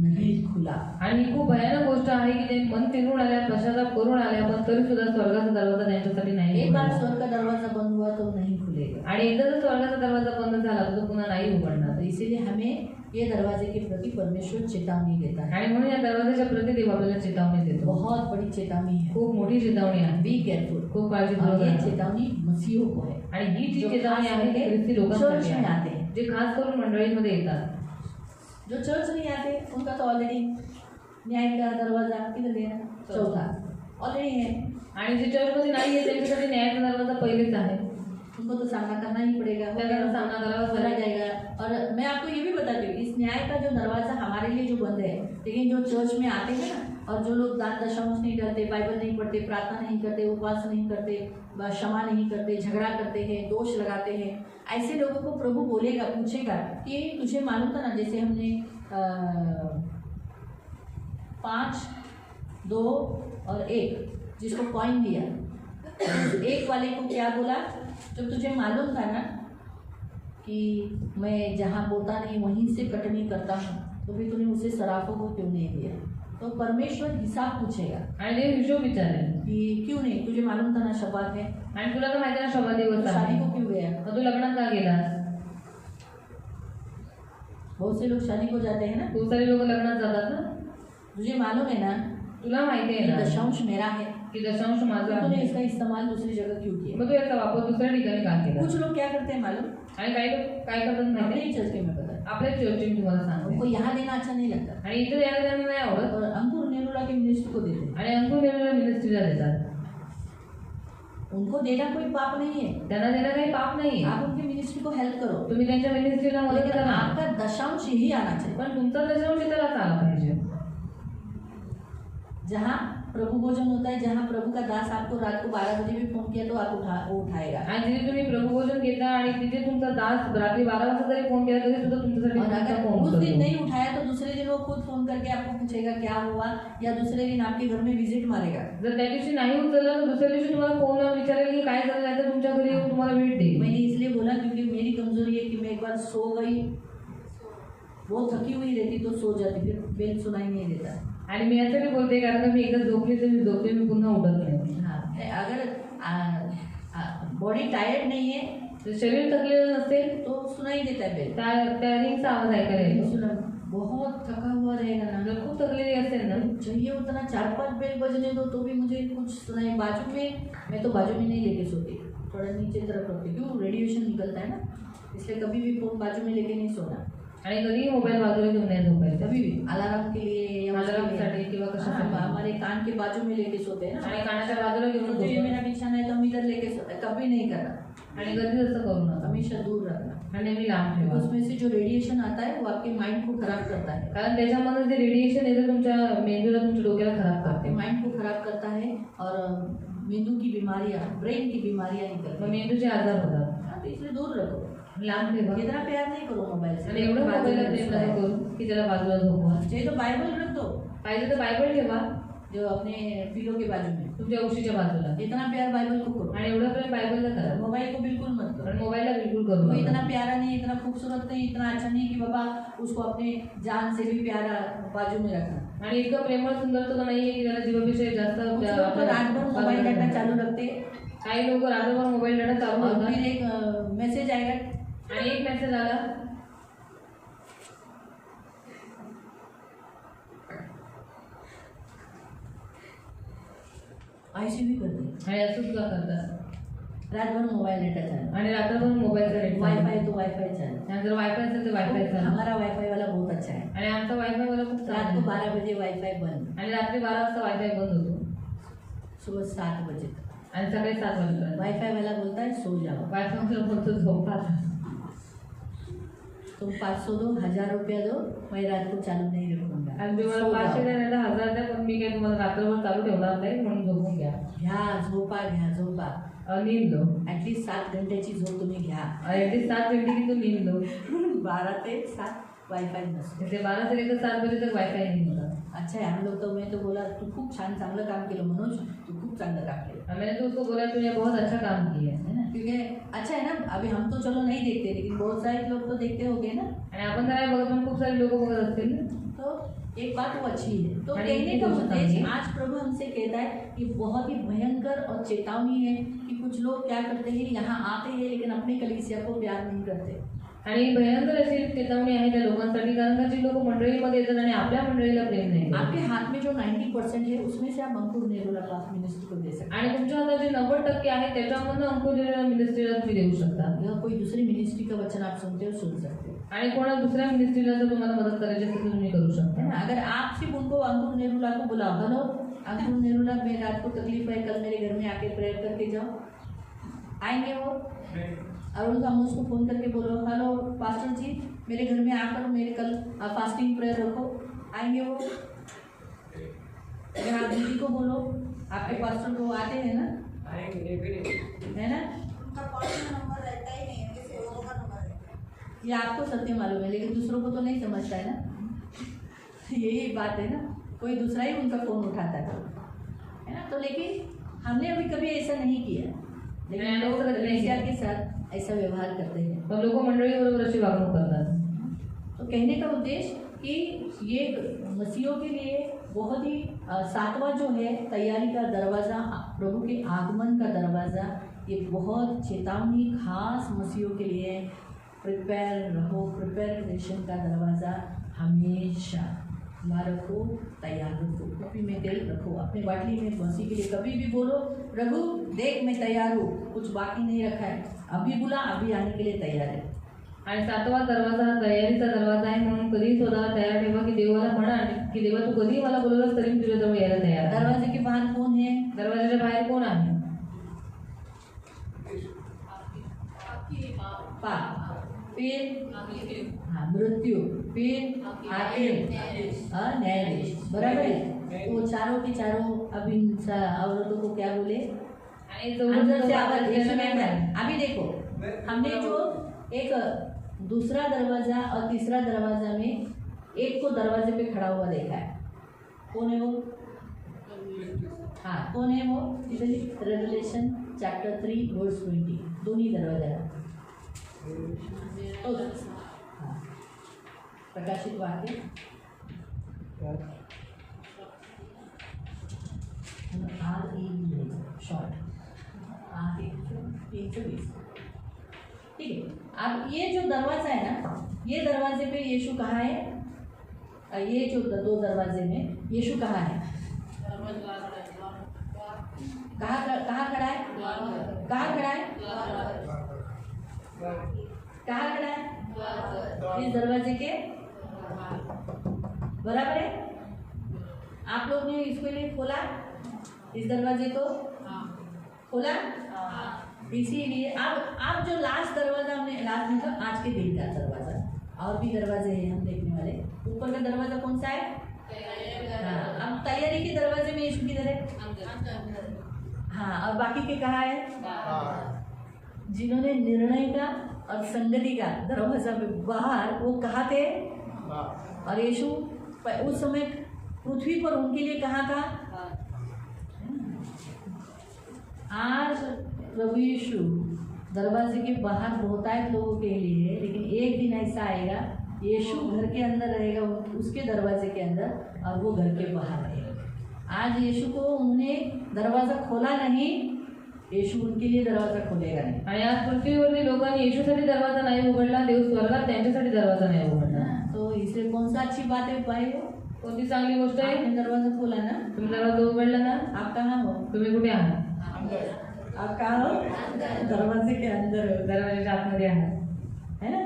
नहीं खुला. आणि ही खूप भयानक गोष्ट आहे की ते मन फिरून आल्या, पश्चाताप करून आल्या, पण तरी सुद्धा स्वर्गाचा दरवाजा त्यांच्यासाठी नाही एक बार उघडला. स्वर्ग का दरवाजा बंद हुआ तो नहीं खुलेगा. आणि एकदा जर स्वर्गाचा दरवाजा बंद झाला तर तो पुन्हा नाही उघडणार. तो इसीलिए हमें ये दरवाजे के प्रति परमेश्वर चेतावनी देता है. आणि म्हणून या दरवाजाच्या प्रति देव आपल्याला चेतावणी देतो. बहुत बड़ी चेतावनी है. खूप मोठी चेतावणी आहे. Be careful. खूप काळजीपूर्वक और ये राहा. चेतावनी मसीहों को है. आणि ही जी जो चेतावणी खास आहे ती करके ख्रिस्ती चर्च लोकांसाठी में आते आहे, हैं. जे खास करून मंडळीमध्ये येतात. जो चर्च नहीं आते उनका तो ऑलरेडी न्याय का दरवाजा किधर है? चौथा ऑलरेडी है. आणि जे चर्चमध्ये नाही आहे त्यांच्यासाठी न्यायाचा दरवाजा पहिलेच आहे. उनको तो सामना करना ही पड़ेगा. त्याचा सामना करावाच करा लागेल. जाएगा. और मैं आपको ये भी बताती हूँ, इस न्याय का जो दरवाजा हमारे लिए जो बंद है, लेकिन जो चर्च में आते हैं ना, और जो लोग दान दशमांश नहीं डालते, बाइबल नहीं पढ़ते, प्रार्थना नहीं करते, उपवास नहीं करते, क्षमा नहीं करते, झगड़ा करते हैं, दोष लगाते हैं, ऐसे लोगों को प्रभु बोलेगा, पूछेगा कि तुझे मालूम था ना, जैसे हमने 5, 2 और 1 जिसको कॉइन दिया, एक वाले को क्या बोला, जब तुझे मालूम था ना कि मैं जहाँ बोता नहीं वहीं से कटनी करता हूँ, तो फिर तूने उसे सराफों को क्यों नहीं दिया. तो परमेश्वर हिसाब पूछेगा आणि ते हिशोब विचारेल कि क्यों नहीं, तुझे मालूम था ना शब्बात है, आणि तुला तर माहिती आहे ना शबा दिवस तो आहे, शादी को क्यों गया. मग तू लग्नात का गेलास. बहुत से लोग शादी को जाते हैं ना. खूप सारे लोक लग्नात जातात ना. तुझे मालूम है ना तुला माहिती आहे कि ना दशांश मेरा है, की दशांश माझा तो तूने आहे, इसका इस्तेमाल दूसरी जगह क्यों किया. मग तू याचा वापर दुसऱ्या ठिकाणी का केला. कुछ लोग क्या करते हैं मालूम, आणि काही लोक काय करतात अपने माहिती ही चर्च के में पता है, आपल्या चर्चेत मी तुम्हाला उनको सांगते. यहाँ देना अच्छा नहीं लगता, आणि इथे यायला त्यांना नाही आवडत, और अंकुर नेरुला के मिनिस्ट्री को देते हैं. आणि अंकुर नेरुला मिनिस्ट्रीला देतात. उनको देना कोई पाप नहीं है, त्यांना देणं काही पाप नाहीये. आप उनकी मिनिस्ट्री को हेल्प करो, तुम्ही त्यांच्या मिनिस्ट्रीला मदत लेकिन करा, आपका दशांश यही आना चाहिए. पण तुमचा दशांश त्यालाच आला पाहिजे. जहाँ प्रभु भोजन होता है, जहाँ प्रभु का दास आपको रात को 12 बजे भी फोन किया तो आप वो उठाएगा. आणि जिथे तुम्ही प्रभुभोजन घेता आणि तिथे तुमचा दास रात्री 12 वाजता जरी फोन केला तरी सुद्धा तुमच्यासाठी और तुमचा अगर फोन उस दिन उचलतो. नहीं उठाया तो दूसरे दिन वो खुद फोन करके आपको पूछेगा क्या हुआ, या दूसरे दिन आपके घर में विजिट मारेगा. जर त्या दिवशी नाही उचलला तर दुसऱ्या दिवशी तुम्हाला फोन लावून विचारेल की काय झालं, नाही तर तुमच्या घरी येऊन तुम्हाला भेट देईल. मैंने इसलिए बोला क्योंकि मेरी कमजोरी है कि मैं एक बार सो गई, वो थकी हुई रहती तो सो जाती, फिर बेल सुनाई नहीं देता. आणि मी यासाठी बोलते कारण मी एकदा झोपली तर मी झोपते, मी पुन्हा उठत नाही. हाँ, अगर बॉडी टायर्ड नहीं है जर शरीर थकलेलं नसेल तो सुनाई देता है बेल. त्या रिंगचा आवाज ऐकायला येतो. सुना बहुत थका हुआ रहेगा ना, जर खूप थकलेली असेल ना, चाहिए उतना 4-5 बेल बजने दो तो भी मुझे कुछ सुनाई। बाजू में, मैं तो बाजू में नहीं लेके सोती, थोड़ा नीचे तरफ रखती, क्यों रेडिएशन निकलता है ना, इसलिए कभी भी फोन बाजू में लेके नहीं सोना। आणि कधीही मोबाईल बाजूला घेऊन नाही झोपायचं. कभी भी अलार्म के लिए या उसके लिए। अलार्मसाठी किंवा कशासाठी. हाँ, हमारे कान के बाजू में लेके सोते हैं ना, आणि कानाच्या बाजूला घेऊन तो ये झोपा. मेरा बिछाना है तो हम इधर लेके सोते हैं, कभी नहीं करना, आणि कधीच असं करू नका. हमेशा दूर रखना। आणि नेहमी लांब ठेवा. उसमें से जो रेडिएशन आता है वो आपके माइंड को खराब करता है, कारण त्याच्यामध्ये जे रेडिएशन येतं तुमच्या मेंदूला, तुमच्या डोक्याला खराब आपके करते. माइंड को खराब करता है और मेंदू की बीमारियां, ब्रेन की बीमारियां मग निकलती हैं। मेंदूचे आजार होतात. हाँ, तो इसलिए दूर रखो, लांब ठेवा. इतना प्यार नहीं करो मोबाइल से। आणि एवढं बाजू मोबाईलला में प्रेम घुसता नका है। करू की त्याला बाजूला झोपवा. चाहिए तो बाइबल रख दो, पाहिजे तर बायबल ठेवा जो अपने पिलो के बाजू में, तुमच्या उशीच्या बाजूला. इतना प्यार बाइबल को करो, आणि एवढं प्रेम बायबलला करा. मोबाइल को बिल्कुल मत करो। पण मोबाईलला बिलकुल करू वो नका. इतना प्यारा नहीं, इतना खूबसूरत नहीं, इतना अच्छा नहीं कि बाबा उसको अपने जान से भी प्यारा बाजू में रखना। आणि इतकं प्रेमळ सुंदर सुद्धा नाहीये की त्याला जीवापेक्षा जास्त कुछ लोग तो रात भर मोबाइल डाटा चालू रखते, काही लोक रात्रभर मोबाईल डाटा चालू और होतात. फिर एक मैसेज आएगा, आणि एक मेसेज आला ऐसे भी करते, आणि असं सुद्धा करतात. रात भर मोबाइल डाटा चालू, आणि रात्रभर मोबाईलचा नेट वाईफाई तो वाईफाई चालू। आणि जर वायफाय असेल तर वायफाय चालू. हमारा वाईफाई वाला बहुत अच्छा है, आणि आमचा वायफाय वाला खूप रात चांगला को आहे. 12 बजे वाईफाई बंद, आणि रात्री 12 वाजता वायफाय बंद होतो सुबह 7 बजे तक। आणि सकाळी 7 वाजेपर्यंत. वाईफाई वाला बोलता है सो जाओ, वायफाय बोलतो झोपा. तुम 500 दो, 1000 रुपया दो, मैं रात को चालू नहीं रखूंगा, आणि तुम्हाला सो 500 जाओ। द्या नाही तर 1000 द्या, पण मी काय तुम्हाला रात्रभर चालू ठेवणार नाही, म्हणून झोपून घ्या. घ्या झोपा, घ्या झोपा, नींद लो. ॲटलीस्ट 7 घंट्याची झोप तुम्ही घ्या। ॲटलीस्ट 7 घंटे की तो नींद लो. 12 ते 7 वाईफाई नसतो। ते 12 से लेकर 7 बजे तक वायफाय नहीं होता. अच्छा है, हम लोग तो, मैं तो बोला तू खूप छान चांगलं काम केलं मनोज, तू खूप चांगलं काम केलं, और मैंने तो उसको बोला तूने बहुत अच्छा काम किया है ना, क्योंकि अच्छा है ना। अभी हम तो चलो नहीं देखते, लेकिन बहुत सारे लोग तो देखते होंगे ना, आणि आपण तर नाही बघत, पण खूप सारे लोक बघत असतील ना. तो एक बात वो अच्छी है। तो अरे, कहने का ये तो उद्देश्य, समझिए। आज प्रभु हमसे कहता है कि बहुत ही भयंकर और चेतावनी है कि कुछ लोग क्या करते हैं, यहाँ आते हैं लेकिन अपने कलीसिया को प्यार नहीं करते। आणि भयंकर अशी चेतावणी आहे त्या लोकांसाठी, कारण का जी लोक मंडळीमध्ये येतात आणि आपल्या मंडळीला प्रेम नाही करत. आपके हाथ में जो 90% है उसमें से आप अंकुर नेरुला क्लास मिनिस्ट्री को दे सकते आणि तुमच्या हातात जे 90% आहे त्याच्यामधून अंकुर मिनिस्ट्रीला तुम्ही देऊ शकता. हैं, या कोई दूसरी मिनिस्ट्री का वचन आप सुनते हो, सुन सकते हो, आणि कोणा दुसऱ्या मिनिस्ट्रीला जर तुम्हाला मदत करायची असेल तर तुम्ही करू है शकता. ना। अगर आप सिर्फ उनको अंकुर नेरुला को बुलाओ, हेलो अंकुर नेरुला, मैं रात को तकलीफ है, कल मेरे घर में आके प्रेयर करके जाओ, आएंगे वो? अरुण का उसको फ़ोन करके बोलो, हेलो पास्टर जी, मेरे घर में आकर मेरे कल फास्टिंग प्रेयर रखो, आएंगे वो? अगर आप दीदी को बोलो, आपके पास्टर को आते हैं ना, आएंगे भी नहीं। है ना, उनका पर्सनल नंबर रहता ही नहीं है, उनके सेवकों का नंबर रहता है। ये आपको सत्य मालूम है, लेकिन दूसरों को तो नहीं समझता है ना। यही बात है ना, कोई दूसरा ही उनका फ़ोन उठाता है ना। तो लेकिन हमने अभी कभी ऐसा नहीं किया, लेकिन लोग कलीसिया के साथ ऐसा व्यवहार करते हैं। पण लोक मंडळी बरोबर अशी वागणूक करतात. तो कहने का उद्देश्य कि ये मसीहों के लिए बहुत ही 7वां जो है तैयारी का दरवाज़ा, प्रभु के आगमन का दरवाज़ा, ये बहुत चेतावनी खास मसीहों के लिए, प्रिपेयर रहो, प्रिपरेशन का दरवाज़ा हमेशा खुला रखो, तैयार रखो, कभी में तेल रखो, अपने बाटली में मसीह के लिए कभी भी बोलो, प्रभु देख मैं तैयार हूँ, कुछ बाकी नहीं रखा है, अभी बुला, अभी आने के लिए तैयार है। आणि 7वा दरवाजा हा तयारीचा दरवाजा आहे, म्हणून कधीही स्वतःला तयार ठेवा की देवाला म्हणा की देवा तू कधीही मला बोलवलंस तरी मी तुझ्याजवळ यायला तयार आहे. दरवाजे के बाहर कौन है? दरवाजाच्या बाहेर कोण आहे? पाप, फिर आपके हाँ मृत्यु, फिर हाकिम, न्यायाधीश, बराबर है। वो चारों के चारों अब इन औरतों को क्या बोले? आणि अंदर से आवाज जवळ यीशु कहता है। अभी देखो, हमने जो एक दूसरा दरवाजा और तीसरा दरवाजा में एक को दरवाजे पे खड़ा हुआ देखा है, कौन है वो? हाँ कौन है वो? रेवलेशन चैप्टर 3 वर्स 20, दोनों दरवाजा तो हाँ, प्रकाशित वाक्य शॉर्ट 320। ठीक है, अब ये जो दरवाज़ा है ना, ये दरवाजे पे यीशु कहाँ है? ये जो दो दरवाजे में यीशु कहाँ है? कहाँ खड़ा है? कहाँ खड़ा है? कहाँ खड़ा है? इस दरवाजे के बराबर है। आप लोग ने इसके लिए खोला, इस दरवाजे को खोला, इसीलिए अब जो लास्ट दरवाजा हमने लास्ट में तो आज के दिन का दरवाजा, और भी दरवाजे हैं हम देखने वाले। ऊपर का दरवाजा कौन सा है? हाँ, अब तैयारी के दरवाजे में यीशु किधर है? हाँ, और बाकी के कहाँ है? जिन्होंने निर्णय का और संगति का दरवाजा में बाहर, वो कहाँ थे? और यीशु उस समय पृथ्वी पर उनके लिए कहाँ था? आज प्रभु यीशु दरवाजे के बाहर बहुतायत लोगों के लिए, लेकिन एक दिन ऐसा आएगा यीशु घर के अंदर रहेगा, उसके दरवाजे के अंदर, और वो घर के बाहर रहेगा। आज यीशु को उन्होंने दरवाजा खोला नहीं, येशू उनके लिए दरवाजा खोलेगा नाही। आणि आज पृथ्वीवरील लोकांनी येशूसाठी दरवाजा नाही उघडला, देव स्वर्गात त्यांच्यासाठी दरवाजा नाही उघडला। तो इसलिए कौन सा अच्छी बात है भाई? कोणती चांगली गोष्ट आहे? आपने दरवाजा खोला ना, तुम्ही दरवाजा उघडला ना। आप कहाँ हो? तुम्ही कुठे आहात? आप कहाँ हो? दरवाजे के अंदर हो, दरवाजाच्या आतमध्ये आहात, है ना?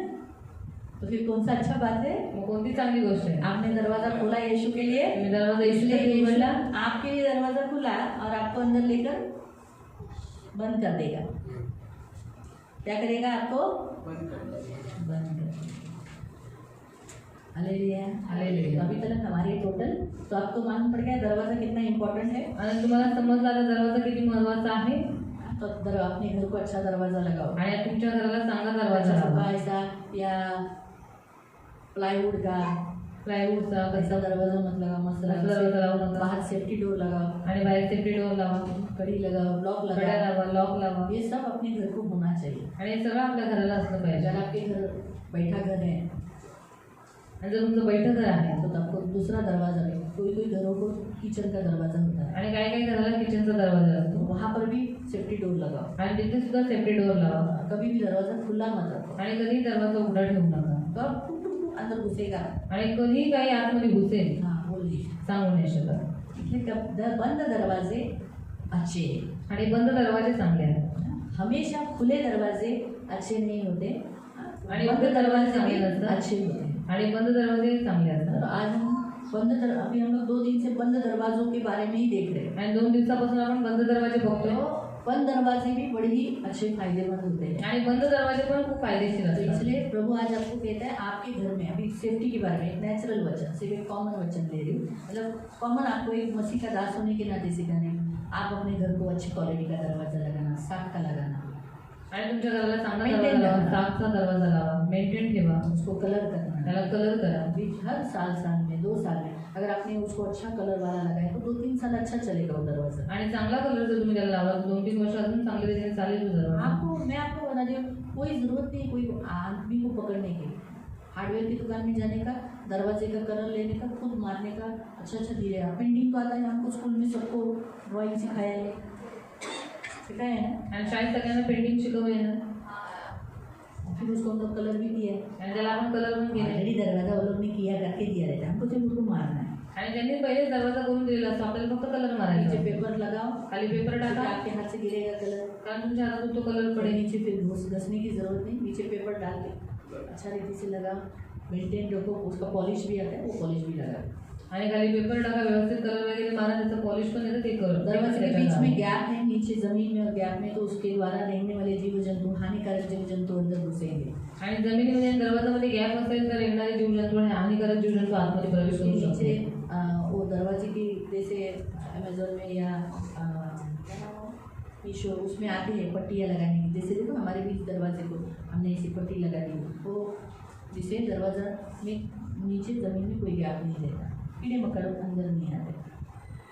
तो फिर कौन सा अच्छा बात है? मग कोणती चांगली गोष्ट आहे? आपने दरवाजा खोला यीशु के लिए, तुम्ही दरवाजा इसलिए येशूसाठी यीशु उघडला, आपके लिए दरवाजा खुला और आपको अंदर लेकर बंद कर देगा। क्या करेगा? आपको बंद कर देगा। Hallelujah, hallelujah. अभी तक हमारे टोटल, तो आपको मालूम पड़ गया दरवाजा कितना इम्पोर्टेंट है। आणि तुम्हाला समजला आता दरवाजा किती महत्त्वाचा आहे। तो अपने घर को अच्छा दरवाजा लगाओ, आणि तुमच्या घराला चांगला दरवाजा लावा। ऐसा या प्लाईवुड का ऐसा दरवाजा मत लगाओ, मस्त दरवाजा लावू नका। बाहर सेफ्टी डोर लगाओ, आणि बाहेर सेफ्टी डोर लावा, कड़ी लगाओ, लॉक कड्या लगाओ, लावा, लॉक लावा। ये सब अपने घर को होना चाहिए। आणि हे सगळं आपल्या घराला असलं पाहिजे। अगर आपके घर बैठा घर है आणि जर तुमचं बैठक घर आहे तो आपको दूसरा दरवाजा है। कोई घरों को किचन का दरवाजा होता है, आणि काही काही घराला किचनचा दरवाजा तो असतो, वहाँ पर भी सेफ्टी डोर लगाओ। आणि तिथे सुद्धा सेफ्टी डोर लावा। कभी भी दरवाजा खुला मत रखो, आणि कधी दरवाजा उघडा ठेवू नका। तो आप टुक टुक टुक अंदर घुसेगा। आणि कधी काही आतमध्ये घुसेल हाँ, बोलिए। सांगू नाही शकत। इसलिए बंद दरवाजे अच्छे हैं, आणि बंद दरवाजे चांगले आहेत। हमेशा खुले दरवाजे अच्छे नहीं होते, आणि बंद बंद दरवाजे चांगले भी नसतात, अच्छे होते हैं। आणि बंद दरवाजे चांगले तो असतात। आज हम अभी हम लोग 2 दिन से बंद दरवाजों के बारे में ही देख रहे हैं। आणि 2 दिवसापासून आपण बंद दरवाजे बघतोय, तो बंद दरवाजे भी बड़े ही अच्छे फायदेमंद होते हैं। आणि बंद दरवाजे पण खूप फायदेशीर तो असतात। इसलिए प्रभु आज आपको कहता है आपके घर में, अभी सेफ्टी के बारे में एक नेचुरल वचन, सिर्फ एक कॉमन वचन ले रही हूँ, मतलब कॉमन आपको एक मसीह का दास होने के नाते सिखाने, आप अपने घर को अच्छी क्वालिटी का दरवाजा लगाना, साफ का लगाना, आणि तुमच्या घराला चांगला Maintain दरवाजा लावा, करना। साफचा दरवाजा लावा, मेंटेन ठेवा, उसको कलर करना। त्याला कलर करा। अभी हर साल में 2 साल में अगर आपने उसको अच्छा कलर वाला लगाया तो 2-3 साल अच्छा चलेगा वो दरवाजा। आणि चांगला कलर जर तुम्ही त्याला लावला तर 2-3 वर्ष अजून चांगले रीतीने चालेल तो दरवाजा। मैं आपको बता दूँ, कोई ज़रूरत नहीं कोई आदमी को पकड़ने की, हार्डवेयर की दुकान में जाने का, दरवाजे का कलर लेने का, खुद मारने का, अच्छा दिया। पेंटिंग तो आता है, हमको स्कूल में सबको ड्राइंग सिखाया है ना, आणि शाळेत सगळ्यांना पेंटिंग शिकवले ना, फिर उसको हम लोग कलर भी दिया है। आणि त्याला आपण कलर पण केले। ऑलरेडी दरवाजा वो लोग ने किया करके दिया रहता है, हमको सिर्फ उसको मारना है। आणि त्यांनी पहिलेच दरवाजा करून दिलेला असतो, आपल्याला फक्त कलर नीचे मारायचा। पेपर लगाओ, खाली पेपर ताकि टाका, आपके हाथ से गिरेगा कलर, कारण तुमच्या हातात तो कलर पड़े पडेल। नीचे फिर घसने की ज़रूरत नहीं, नीचे पेपर डाल के अच्छा रीति से लगाओ, मेंटेन रखो, उसका पॉलिश भी आता है, वो पॉलिश भी लगाओ। आणि खाली पेपर टाका, व्यवस्थित कलर वगैरे मारा, त्याचं पॉलिश पण येतं ते करो। दरवाजे के बीच में गैप है, नीचे जमीन में और गैप में, तो उसके द्वारा रहने वाले जीव जंतु, हानिकारक जीव जंतु अंदर घुसेंगे। आणि जमिनीमध्ये आणि दरवाजामध्ये गॅप असेल तर येणारे जीवजंतू आणि हानिकारक जीवजंतु आतमध्ये प्रवेश करू नीचे शकते। वो दरवाजे की जैसे अमेजोन में या मीशो उसमें आते हैं पट्टियाँ लगाने की, जैसे देखो हमारे बीच दरवाजे को हमने ऐसी पट्टी लगा दी, वो जिससे दरवाजा में नीचे ज़मीन में कोई गैप नहीं रहता, कीड़े मकड़ अंदर नहीं आते,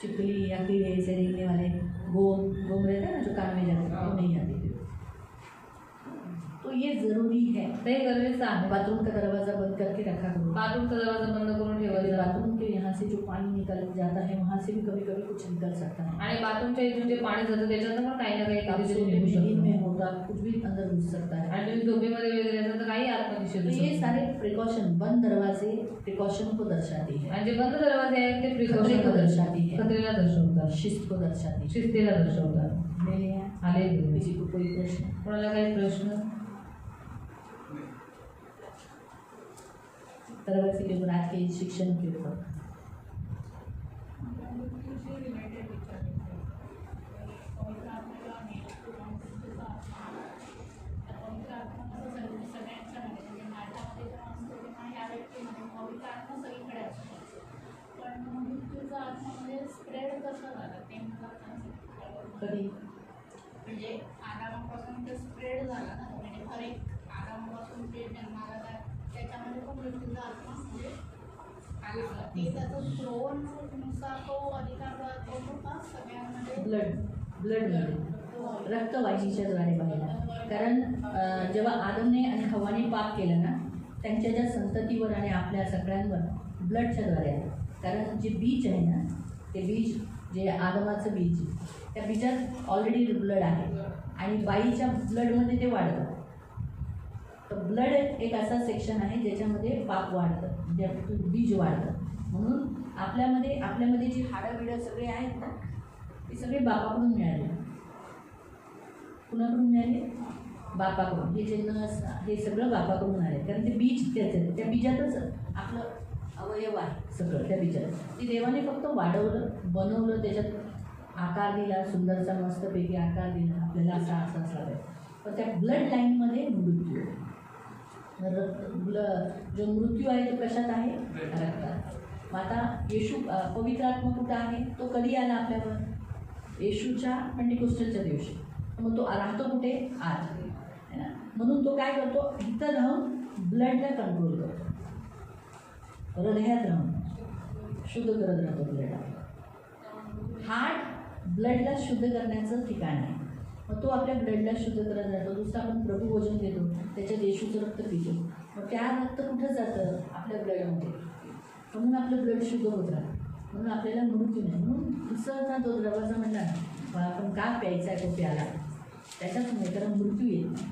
चिपकली या कीड़े ऐसे रेंगने वाले गोम रहता है ना जो कान में जाते हैं, वो नहीं आते। तो ये जरूरी है। ते गरजेचं आहे. बाथरूम का दरवाजा बंद करके रखा करो। बाथरूमचा दरवाजा बंद करून ठेवायचा. बाथरूम के यहाँ से जो पानी निकल जाता है वहाँ से भी कभी कभी कुछ निकल सकता है। आणि बाथरूमच्या इथून जे पाणी जातं त्याच्यातनं पण काही ना काही आप कधीतरी निघू नींद में शकतं. होगा कुछ भी अंदर घुस सकता है। आणि तुम्ही झोपेमध्ये वगैरे असाल तर काही आतमध्ये तो शिरू ये शकतं. सारे प्रिकॉशन, बंद दरवाजे प्रिकॉशन को दर्शाती है, आणि जे बंद दरवाजे आहेत ते खतरे प्रिकॉशन को दर्शाती है, खतरेला दर्शवतात, शिस्त को दर्शाती है। शिस्तीला दर्शवतात. ले लिया? आले किसी को कोई प्रश्न? कोणाला काही प्रश्न? तरवसी के गुराज के शिक्षण के ऊपर कधी म्हणजे आदामापासून ते स्प्रेड झाला ना, म्हणजे हर एक आदामापासून ते जन्माला आला, त्याच्यामध्ये पण मृत्यूचा आत्मा म्हणजे आला. ते त्याचं फ्लोनुसार तो अधिकार होतो का सगळ्यांमध्ये? ब्लड रक्तवाहिनीच्या द्वारे बाहेर. कारण जेव्हा आदमने आणि हवाने पाप केलं ना, त्यांच्या ज्या संततीवर आणि आपल्या सगळ्यांवर ब्लडच्या द्वारे आलं. कारण जे बीज आहे ना, ते बीज जे आदमाचं बीज, त्या बीजात ऑलरेडी ब्लड आहे आणि बाईच्या ब्लडमध्ये ते वाढतं. तर ब्लड एक असा सेक्शन आहे ज्याच्यामध्ये पाप वाढतं, म्हणजे बीज वाढतं. म्हणून आपल्यामध्ये जी हाडं बिडं सगळे आहेत ना, ते सगळे बापाकडून मिळाले. कुणाकडून मिळाले? बापाकडून. हे जे नस हे सगळं बापाकडून आले, कारण ते बीज त्याचं, त्या बीजातच आपलं अवयव आहे सगळं. त्या बीजात ते देवाने फक्त वाढवलं, बनवलं, त्याच्यात आकार दिला, सुंदरचा मस्तपैकी आकार दिला, आपल्याला असा असावे. पण त्या ब्लड लाईनमध्ये मृत्यू, जो मृत्यू आहे तो कशात आहे? रक्तात. मग आता येशू पवित्र आत्मा कुठं आहे? तो कधी आला आपल्यावर? येशूच्या पेंटिकोस्टलच्या दिवशी. मग तो राहतो कुठे? आत है ना. म्हणून तो काय करतो? इथं राहून ब्लडला कंट्रोल करतो, हृदयात राहून शुद्ध करत राहतो ब्लडला. हार्ट ब्लडला शुद्ध करण्याचं ठिकाण आहे. मग तो आपल्या ब्लडला शुद्ध करत राहतो. दुसरं आपण प्रभू भोजन देतो, त्याच्यात येशूचं रक्त पितो. मग त्या रक्त कुठं जातं? आपल्या ब्लडमध्ये. म्हणून आपलं ब्लड शुद्ध होत राहतं. म्हणून आपल्याला मृत्यू नाही. म्हणून दुसरा जो दरवाजा म्हणला ना, आपण का प्यायचा आहे तो प्याला, त्याच्याच नाही, कारण मृत्यू येत नाही.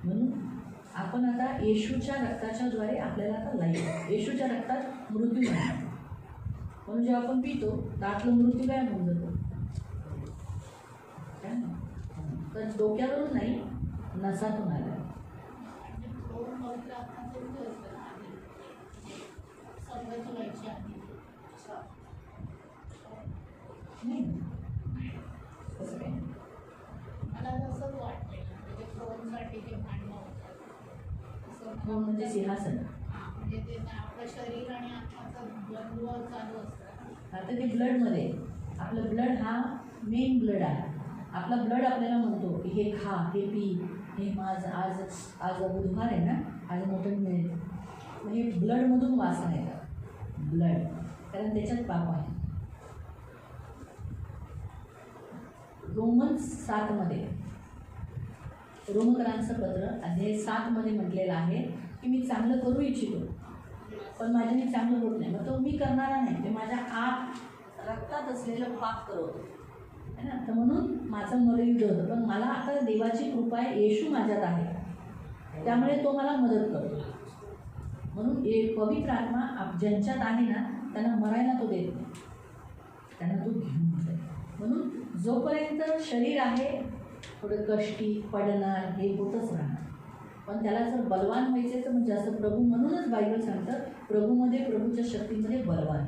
म्हणून आपण आता येशूच्या रक्ताच्या द्वारे आपल्याला आता लाईफ, येशूच्या रक्तात मृत्यू नाही. म्हणून जेव्हा आपण पितो तर आपलं मृत्यू काय होऊन जातो? काय ना, तर डोक्यावरून नाही, नसातून आलं. म्हणजे फ्लोर पवित्र आत्माचं इथे असतं ना, आधी संघाची व्हायची आधी नाही तसं काय नाही. मला असंच वाटतंय, म्हणजे फ्लोरसाठी जे भांडणं होतात असं हो, म्हणजे सिंहासन. हां, म्हणजे ते आपलं शरीर आणि आत्माचं द्वंद्व चालू असतं. आता ते ब्लडमध्ये आपलं ब्लड हा मेन ब्लड आहे. आपला ब्लड आपल्याला म्हणतो की हे खा, हे पी, हे आज बुधवार आहे ना, आज मटण मिळेल. मग हे ब्लडमधून वासना येतात, ब्लड, कारण त्याच्यात पाप आहे. रोमन 7 रोमकरांचं पत्र अध्याय 7 म्हटलेलं आहे की मी चांगलं करू इच्छितो, पण माझ्याने चांगलं होत नाही. मग तो मी करणारा नाही, ते माझ्या आत रक्तात असलेलं पाप करवतो है ना. तर म्हणून माझं मलयुद्ध होतं. पण मला आता देवाची कृपा आहे, येशू माझ्यात आहे, त्यामुळे तो मला मदत करतो. म्हणून पवित्र आत्मा ज्यांच्यात आहे ना, त्यांना मरायला तो देत नाही, त्यांना तो घेऊन जातो. म्हणून जोपर्यंत शरीर आहे थोडं कष्टी पडणार, हे होतच राहणार. पण त्याला जर बलवान व्हायचे तर म्हणजे असं प्रभू, म्हणूनच बायबल सांगतं प्रभूमध्ये, प्रभूच्या शक्तीमध्ये बलवान.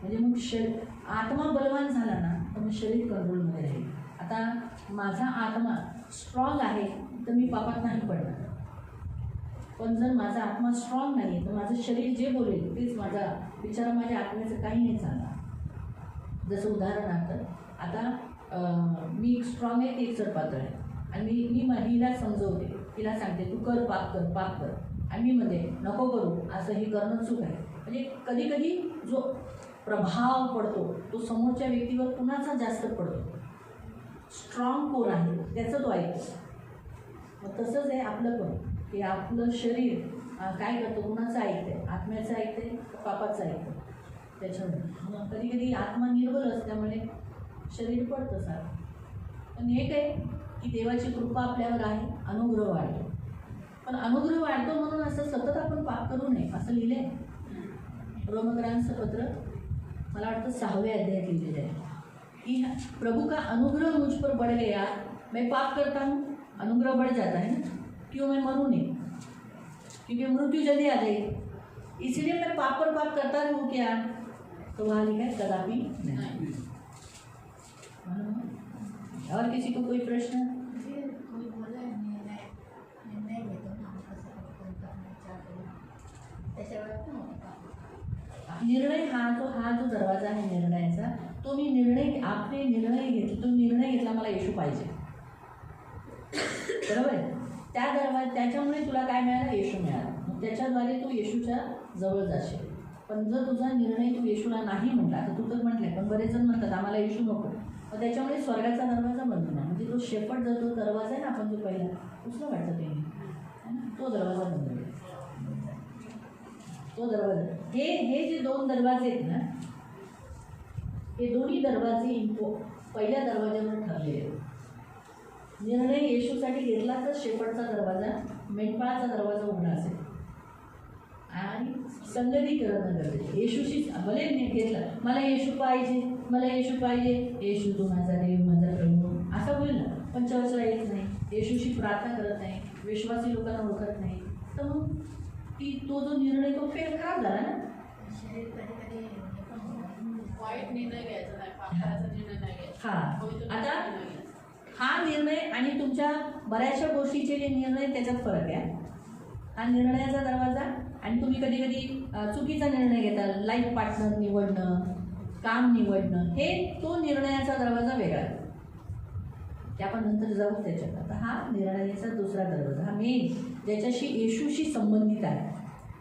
म्हणजे मग आत्मा बलवान झाला ना तर मग शरीर कंट्रोलमध्ये राहील. आता माझा आत्मा स्ट्रॉंग आहे तर मी पापात नाही पडणार. पण जर माझा आत्मा स्ट्रॉंग नाही आहे तर माझं शरीर जे बोलेल तेच माझा विचार, माझ्या आत्म्याचं काही नाही चालणार. जसं उदाहरणार्थ आता मी स्ट्रॉंग आहे, ती एकसर पातळ आहे, आणि मी हिला समजवते, तिला सांगते तू कर, पाप कर, पाप कर, आणि मी म्हणते नको करू, असं हे करणं चूक आहे. म्हणजे कधी कधी जो प्रभाव पडतो तो समोरच्या व्यक्तीवर कुणाचा जास्त पडतो. स्ट्रॉंग कोण आहे त्याचं तो ऐकतो, मग तसंच आहे आपलं पण, की आपलं शरीर काय करतं, कुणाचं ऐकतंय, आत्म्याचं ऐकतंय पापाचं ऐकतं. त्याच्यामुळे मग कधी कधी आत्मा निर्बल असल्यामुळे शरीर पडतं सारं. पण एक आहे की देवाची कृपा आपल्यावर आहे, अनुग्रह वाढतो. पण अनुग्रह वाढतो म्हणून असं सतत आपण पाप करू नये असं लिहिलं आहे. रोमकरांचं पत्र मला वाटतं 6व्या अध्यायात लिहिलेलं आहे कि प्रभु का अनुग्रह मुझ पर बढ़ गया, मैं पाप करता हूँ, अनुग्रह बढ़ जाता है ना, क्यों मैं मरूँ नहीं, क्योंकि मृत्यु जल्दी आ जाएगी, इसलिए मैं पाप पर पाप करता रहूँ क्या? तो वहाँ लिखा है कदापि नहीं। और किसी को कोई प्रश्न? कोई बोला है निर्णय घेतो ना कसं कोण करण्याच्या आधी त्याच्यावर पण होतं. निर्णय हा जो दरवाजा आहे निर्णयाचा, तो मी आपने निर्णय घेतला, तो निर्णय घेतला मला येशू पाहिजे, बरोबर आहे. त्याच्यामुळे तुला काय मिळालं? येशू मिळाला. मग त्याच्याद्वारे तू येशूच्या जवळ जाशील. पण जर तुझा निर्णय तू येशूला नाही म्हटला, तर तू तर म्हटलंय, पण बरेच जण म्हणतात आम्हाला येशू नको, मग त्याच्यामुळे स्वर्गाचा दरवाजा बंद नाही. म्हणजे तो शेपट जर तो दरवाजा आहे ना, आपण जो पहिला दुसरं वाटतं ते तो दरवाजा बंद होईल. तो दरवाजा हे जे 2 दरवाजे आहेत ना, हे दोन्ही दरवाजे पहिल्या दरवाज्यावर ठरलेले आहेत. निर्णय येशूसाठी घेतला तर शेपटचा दरवाजा, मेंढपाळाचा दरवाजा उघडा असेल. आणि संगती करणं गरजेचं. येशूशी भले घेतला, मला येशू पाहिजे, मला येशू पाहिजे, येशू तू माझा देव, माझा प्रभू, असं होईल ना. पण चर्चला येत नाही, येशूशी प्रार्थना करत नाही, विश्वासी लोकांना ओळखत नाही, तर मग तो जो निर्णय तो फेल खराब झाला ना. शरीर कधी कधी वाईट निर्णय घ्यायचा नाही, पापाचा निर्णय नाही घ्यायचा. हां, आता हा निर्णय आणि तुमच्या बऱ्याचशा गोष्टीचे जे निर्णय त्याच्यात फरक आहे. हा निर्णयाचा दरवाजा, आणि तुम्ही कधी कधी चुकीचा निर्णय घेता, लाईफ पार्टनर निवडणं, काम निवडणं, हे तो निर्णयाचा दरवाजा वेगळा आहे. ते आपण नंतर जाऊ त्याच्यात. आता हा निर्णयाचा दुसरा दरवाजा, हा मेन ज्याच्याशी येशूशी संबंधित आहे.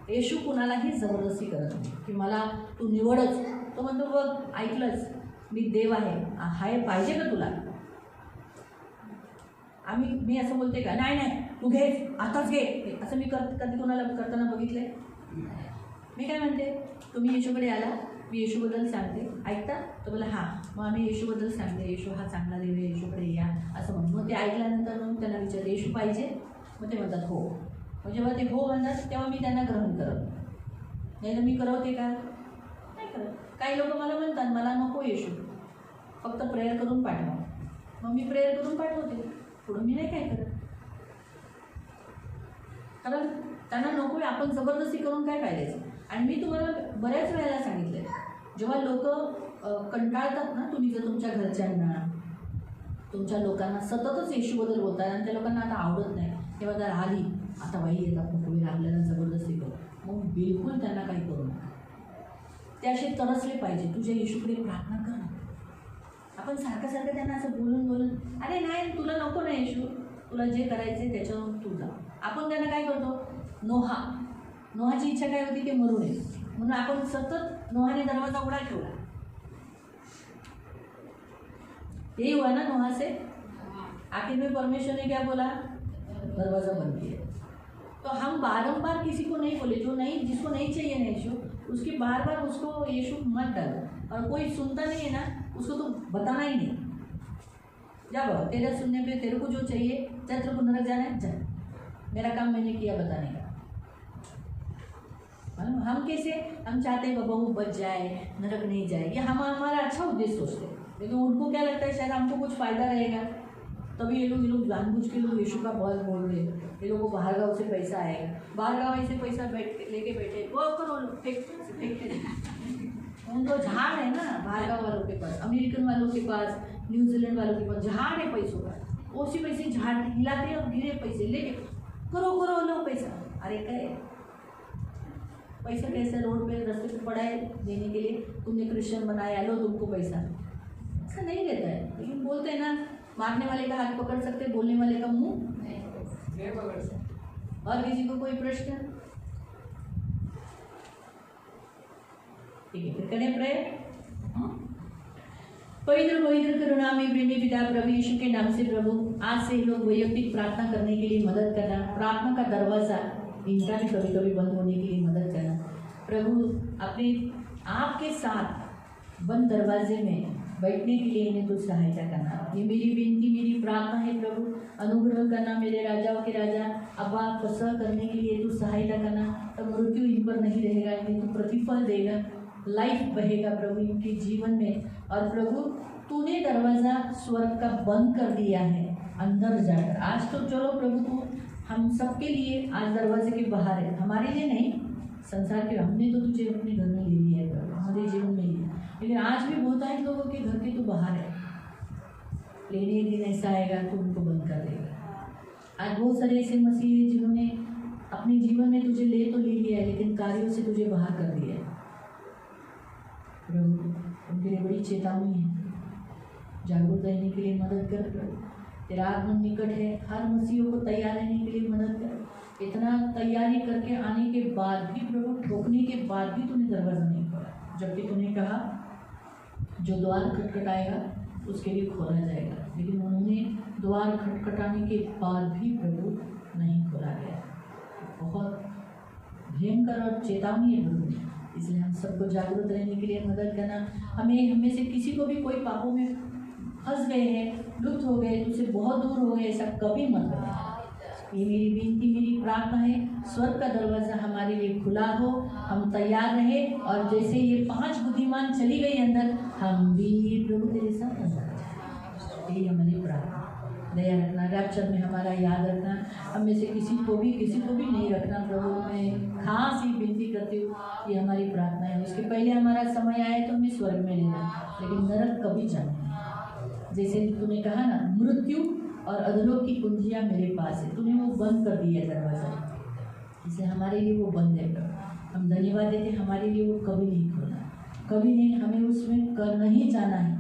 येशू कुणालाही जबरदस्ती करत नाही की मला तू निवडच. तो म्हणतो बघ ऐकलंच, मी देव आहे, हाय पाहिजे का तुला? मी असं बोलते का? नाही नाही तू घे, आताच घे, असं मी कधी कोणाला करताना बघितलंय? मी काय म्हणते, तुम्ही येशूकडे आला, मी येशूबद्दल सांगते, ऐकता? तर बोला हां, मग आम्ही येशूबद्दल सांगते, येशू हा चांगला देव आहे, येशूकडे या असं म्हणून. मग ते ऐकल्यानंतर मग त्यांना विचारते येशू पाहिजे? मग ते म्हणतात हो. मग जेव्हा ते हो म्हणतात तेव्हा मी त्यांना ग्रहण करत नाही, तर मी करवते का? नाही करत. काही लोक मला म्हणतात मला नको येशू, फक्त प्रेयर करून पाठवा. मग मी प्रेयर करून पाठवते, पुढं मी नाही काय करत, कारण त्यांना नको आहे. आपण जबरदस्ती करून काय फायद्याचं? आणि मी तुम्हाला बऱ्याच वेळेला सांगितलं आहे, जेव्हा लोक कंटाळतात ना, तुम्ही जर तुमच्या घरच्यांना, तुमच्या लोकांना सततच येशूबद्दल बोलतात आणि त्या लोकांना आता आवडत नाही, तेव्हा जर आली आता बाई येतात नको आपल्याला जबरदस्ती करू, मग बिलकुल त्यांना काही करू नका. ते असे तरसले पाहिजे, तुझ्या येशूकडे प्रार्थना कर. आपण सारखं त्यांना असं बोलून अरे नाही तुला नको ना येशू, तुला जे करायचं त्याच्यावर तू जा. आपण त्यांना काय करतो, नोहाची इच्छा काय होती ते मरू नये म्हणून आपण सतत नोहाने दरवाजा उघडा ठेवला. यही हुआ ना नोहा से, आखिर में परमेश्वर ने क्या बोला, दरवाजा बंद किया. तो हम बारंबार किसी को नहीं बोले, जिसको नहीं चाहिए ना यीशु, उसकी बार बार उसको यीशु मत डालो. और कोई सुनता नहीं है ना, उसको तो बताना ही नहीं. जब तेरे सुनने पे तेरे को जो चाहिए, चाहे तेरे को नरक जाना है जा, मेरा काम मैंने किया बताने का. हम कैसे, हम चाहते हैं बाबा वो बच जाए, नरक नहीं जाए, ये हमारा अच्छा उद्देश्य सोचते हैं. लेकिन उनको क्या लगता है शायद हमको कुछ फ़ायदा रहेगा, तभी ये लोग जानबूझ के लोग यीशु का बहुत बोल रहे हैं. ये लोगों को बाहर गाँव से पैसा आएगा, बाहर गाँव से पैसा लेके बैठे वो करो फेंकते. उनको झाड़ है ना बाहर गाँव वालों के पास, अमेरिकन वालों के पास, न्यूजीलैंड वालों के पास झाड़ है पैसों का. उसी पैसे झाड़ हिलाते और गिरे पैसे लेके करो लो पैसा. अरे क्या पैसा कैसे रोड पे रास्ते पे पड़ा है देने के लिए, तुमने क्रिश्चियन बनाया, लो तुमको पैसा. ऐसा नहीं रहता है. लेकिन बोलते हैं ना, मारने वाले का हाथ पकड़ सकते, बोलने वाले का मुंह नहीं पकड़ सकते. और किसी को कोई प्रश्न? ठीक है, फिर करें प्रेयर. पवित्र पवित्र करुणामय प्रेमी पिता प्रभु यीशु के नाम से प्रभु आज से लोग वैयक्तिक प्रार्थना करने के लिए मदद करना, प्रार्थना का दरवाजा इनका भी कभी कभी बंद होने के लिए मदद करना। प्रभु अपने आपके साथ बंद दरवाजे में बैठने के लिए इन्हें कुछ सहायता करना। ये मेरी विनती, मेरी प्रार्थना है प्रभु, अनुग्रह करना मेरे राजाओं के राजा। अब्बा को सह करने के लिए तू सहायता करना, तब मृत्यु इन पर नहीं रहेगा, इन्हें तू प्रतिफल देगा, लाइफ बहेगा प्रभु इनके जीवन में। और प्रभु तूने दरवाज़ा स्वर्ग का बंद कर दिया है अंदर जाकर। आज तो चलो प्रभु तू हम सबके लिए आज दरवाजे के बाहर है, हमारे लिए नहीं, संसार के। हमने तो तुझे अपने घर में ले लिया है प्रभु, हमारे जीवन में लिया, लेकिन आज भी बहुत है लोगों के घर के तो बाहर है। लेने एक दिन ऐसा आएगा तो उनको बंद कर देगा। आज बहुत सारे ऐसे मसीह हैं जिन्होंने अपने जीवन में तुझे ले तो ले लिया है, लेकिन कार्यों से तुझे बाहर कर दिया है प्रभु। उनके लिए बड़ी चेतावनी है, जागरूक रहने के लिए मदद कर प्रभु। तेरा आगमन निकट है, हर मसीहों को तैयार रहने के लिए मदद कर। इतना तैयारी करके आने के बाद भी प्रभु, ठोकने के बाद भी तूने दरवाज़ा नहीं खोला, जबकि तूने कहा जो द्वार खटखटाएगा उसके लिए खोला जाएगा, लेकिन उन्होंने द्वार खटखटाने के बाद भी प्रभु नहीं खोला गया। बहुत भयंकर और चेतावनी है प्रभु। इसलिए हम सबको जागरूक रहने के लिए मदद करना। हमें से किसी को भी कोई पापों में फंस गए हैं, लुप्त हो गए, तुझसे बहुत दूर हो गए, ऐसा कभी मत करना। ये मेरी विनती, मेरी प्रार्थना है, स्वर्ग का दरवाज़ा हमारे लिए खुला हो, हम तैयार रहे, और जैसे ये 5 बुद्धिमान चली गई अंदर, हम भी प्रभु तेरे साथ अंदर जाएं। यही हमारी प्रार्थना। दया रखना, रैप्चर में हमारा याद रखना, हम में से किसी को भी नहीं रखना प्रभु। मैं खास ही विनती करती हूँ, ये हमारी प्रार्थना है। उसके पहले हमारा समय आए तो हमें स्वर्ग में लेना, लेकिन नरक कभी जाना नहीं। जैसे तूने कहा ना, मृत्यु और अधोलोक की कुंजियाँ मेरे पास है, तूने वो बंद कर दिया दरवाज़ा, इसलिए हमारे लिए वो बंद है प्रभु। हम धन्यवाद देते, हमारे लिए वो कभी नहीं खोला, कभी नहीं, हमें उसमें कर नहीं जाना है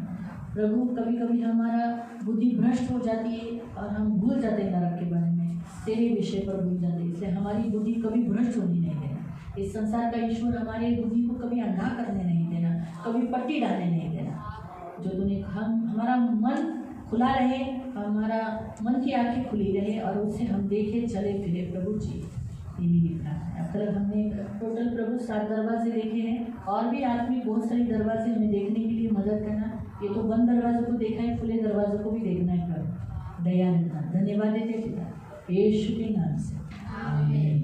प्रभु। कभी कभी हमारा बुद्धि भ्रष्ट हो जाती है और हम भूल जाते हैं नरक के बारे में, तेरे विषय पर भूल जाते हैं। इसलिए हमारी बुद्धि कभी भ्रष्ट होने नहीं देना। इस संसार का ईश्वर हमारे बुद्धि को कभी अंधा करने नहीं देना, कभी पट्टी डालने नहीं देना। जो तूने हमारा मन खुला रहे, हमारा मन की आंखें खुली रहे, और उससे हम देखे चले फिरे प्रभु जी। ये मेरी प्रार्थना है। अब तक हमने टोटल प्रभु 7 दरवाजे देखे हैं, और भी आत्मिक बहुत सारे दरवाजे हमें देखने के लिए मदद करना। ये तो बंद दरवाज़ों को देखा है, खुले दरवाज़ों को भी देखना है प्रभु। दया रखना, धन्यवाद देते पिता यीशु के नाम से, आमीन।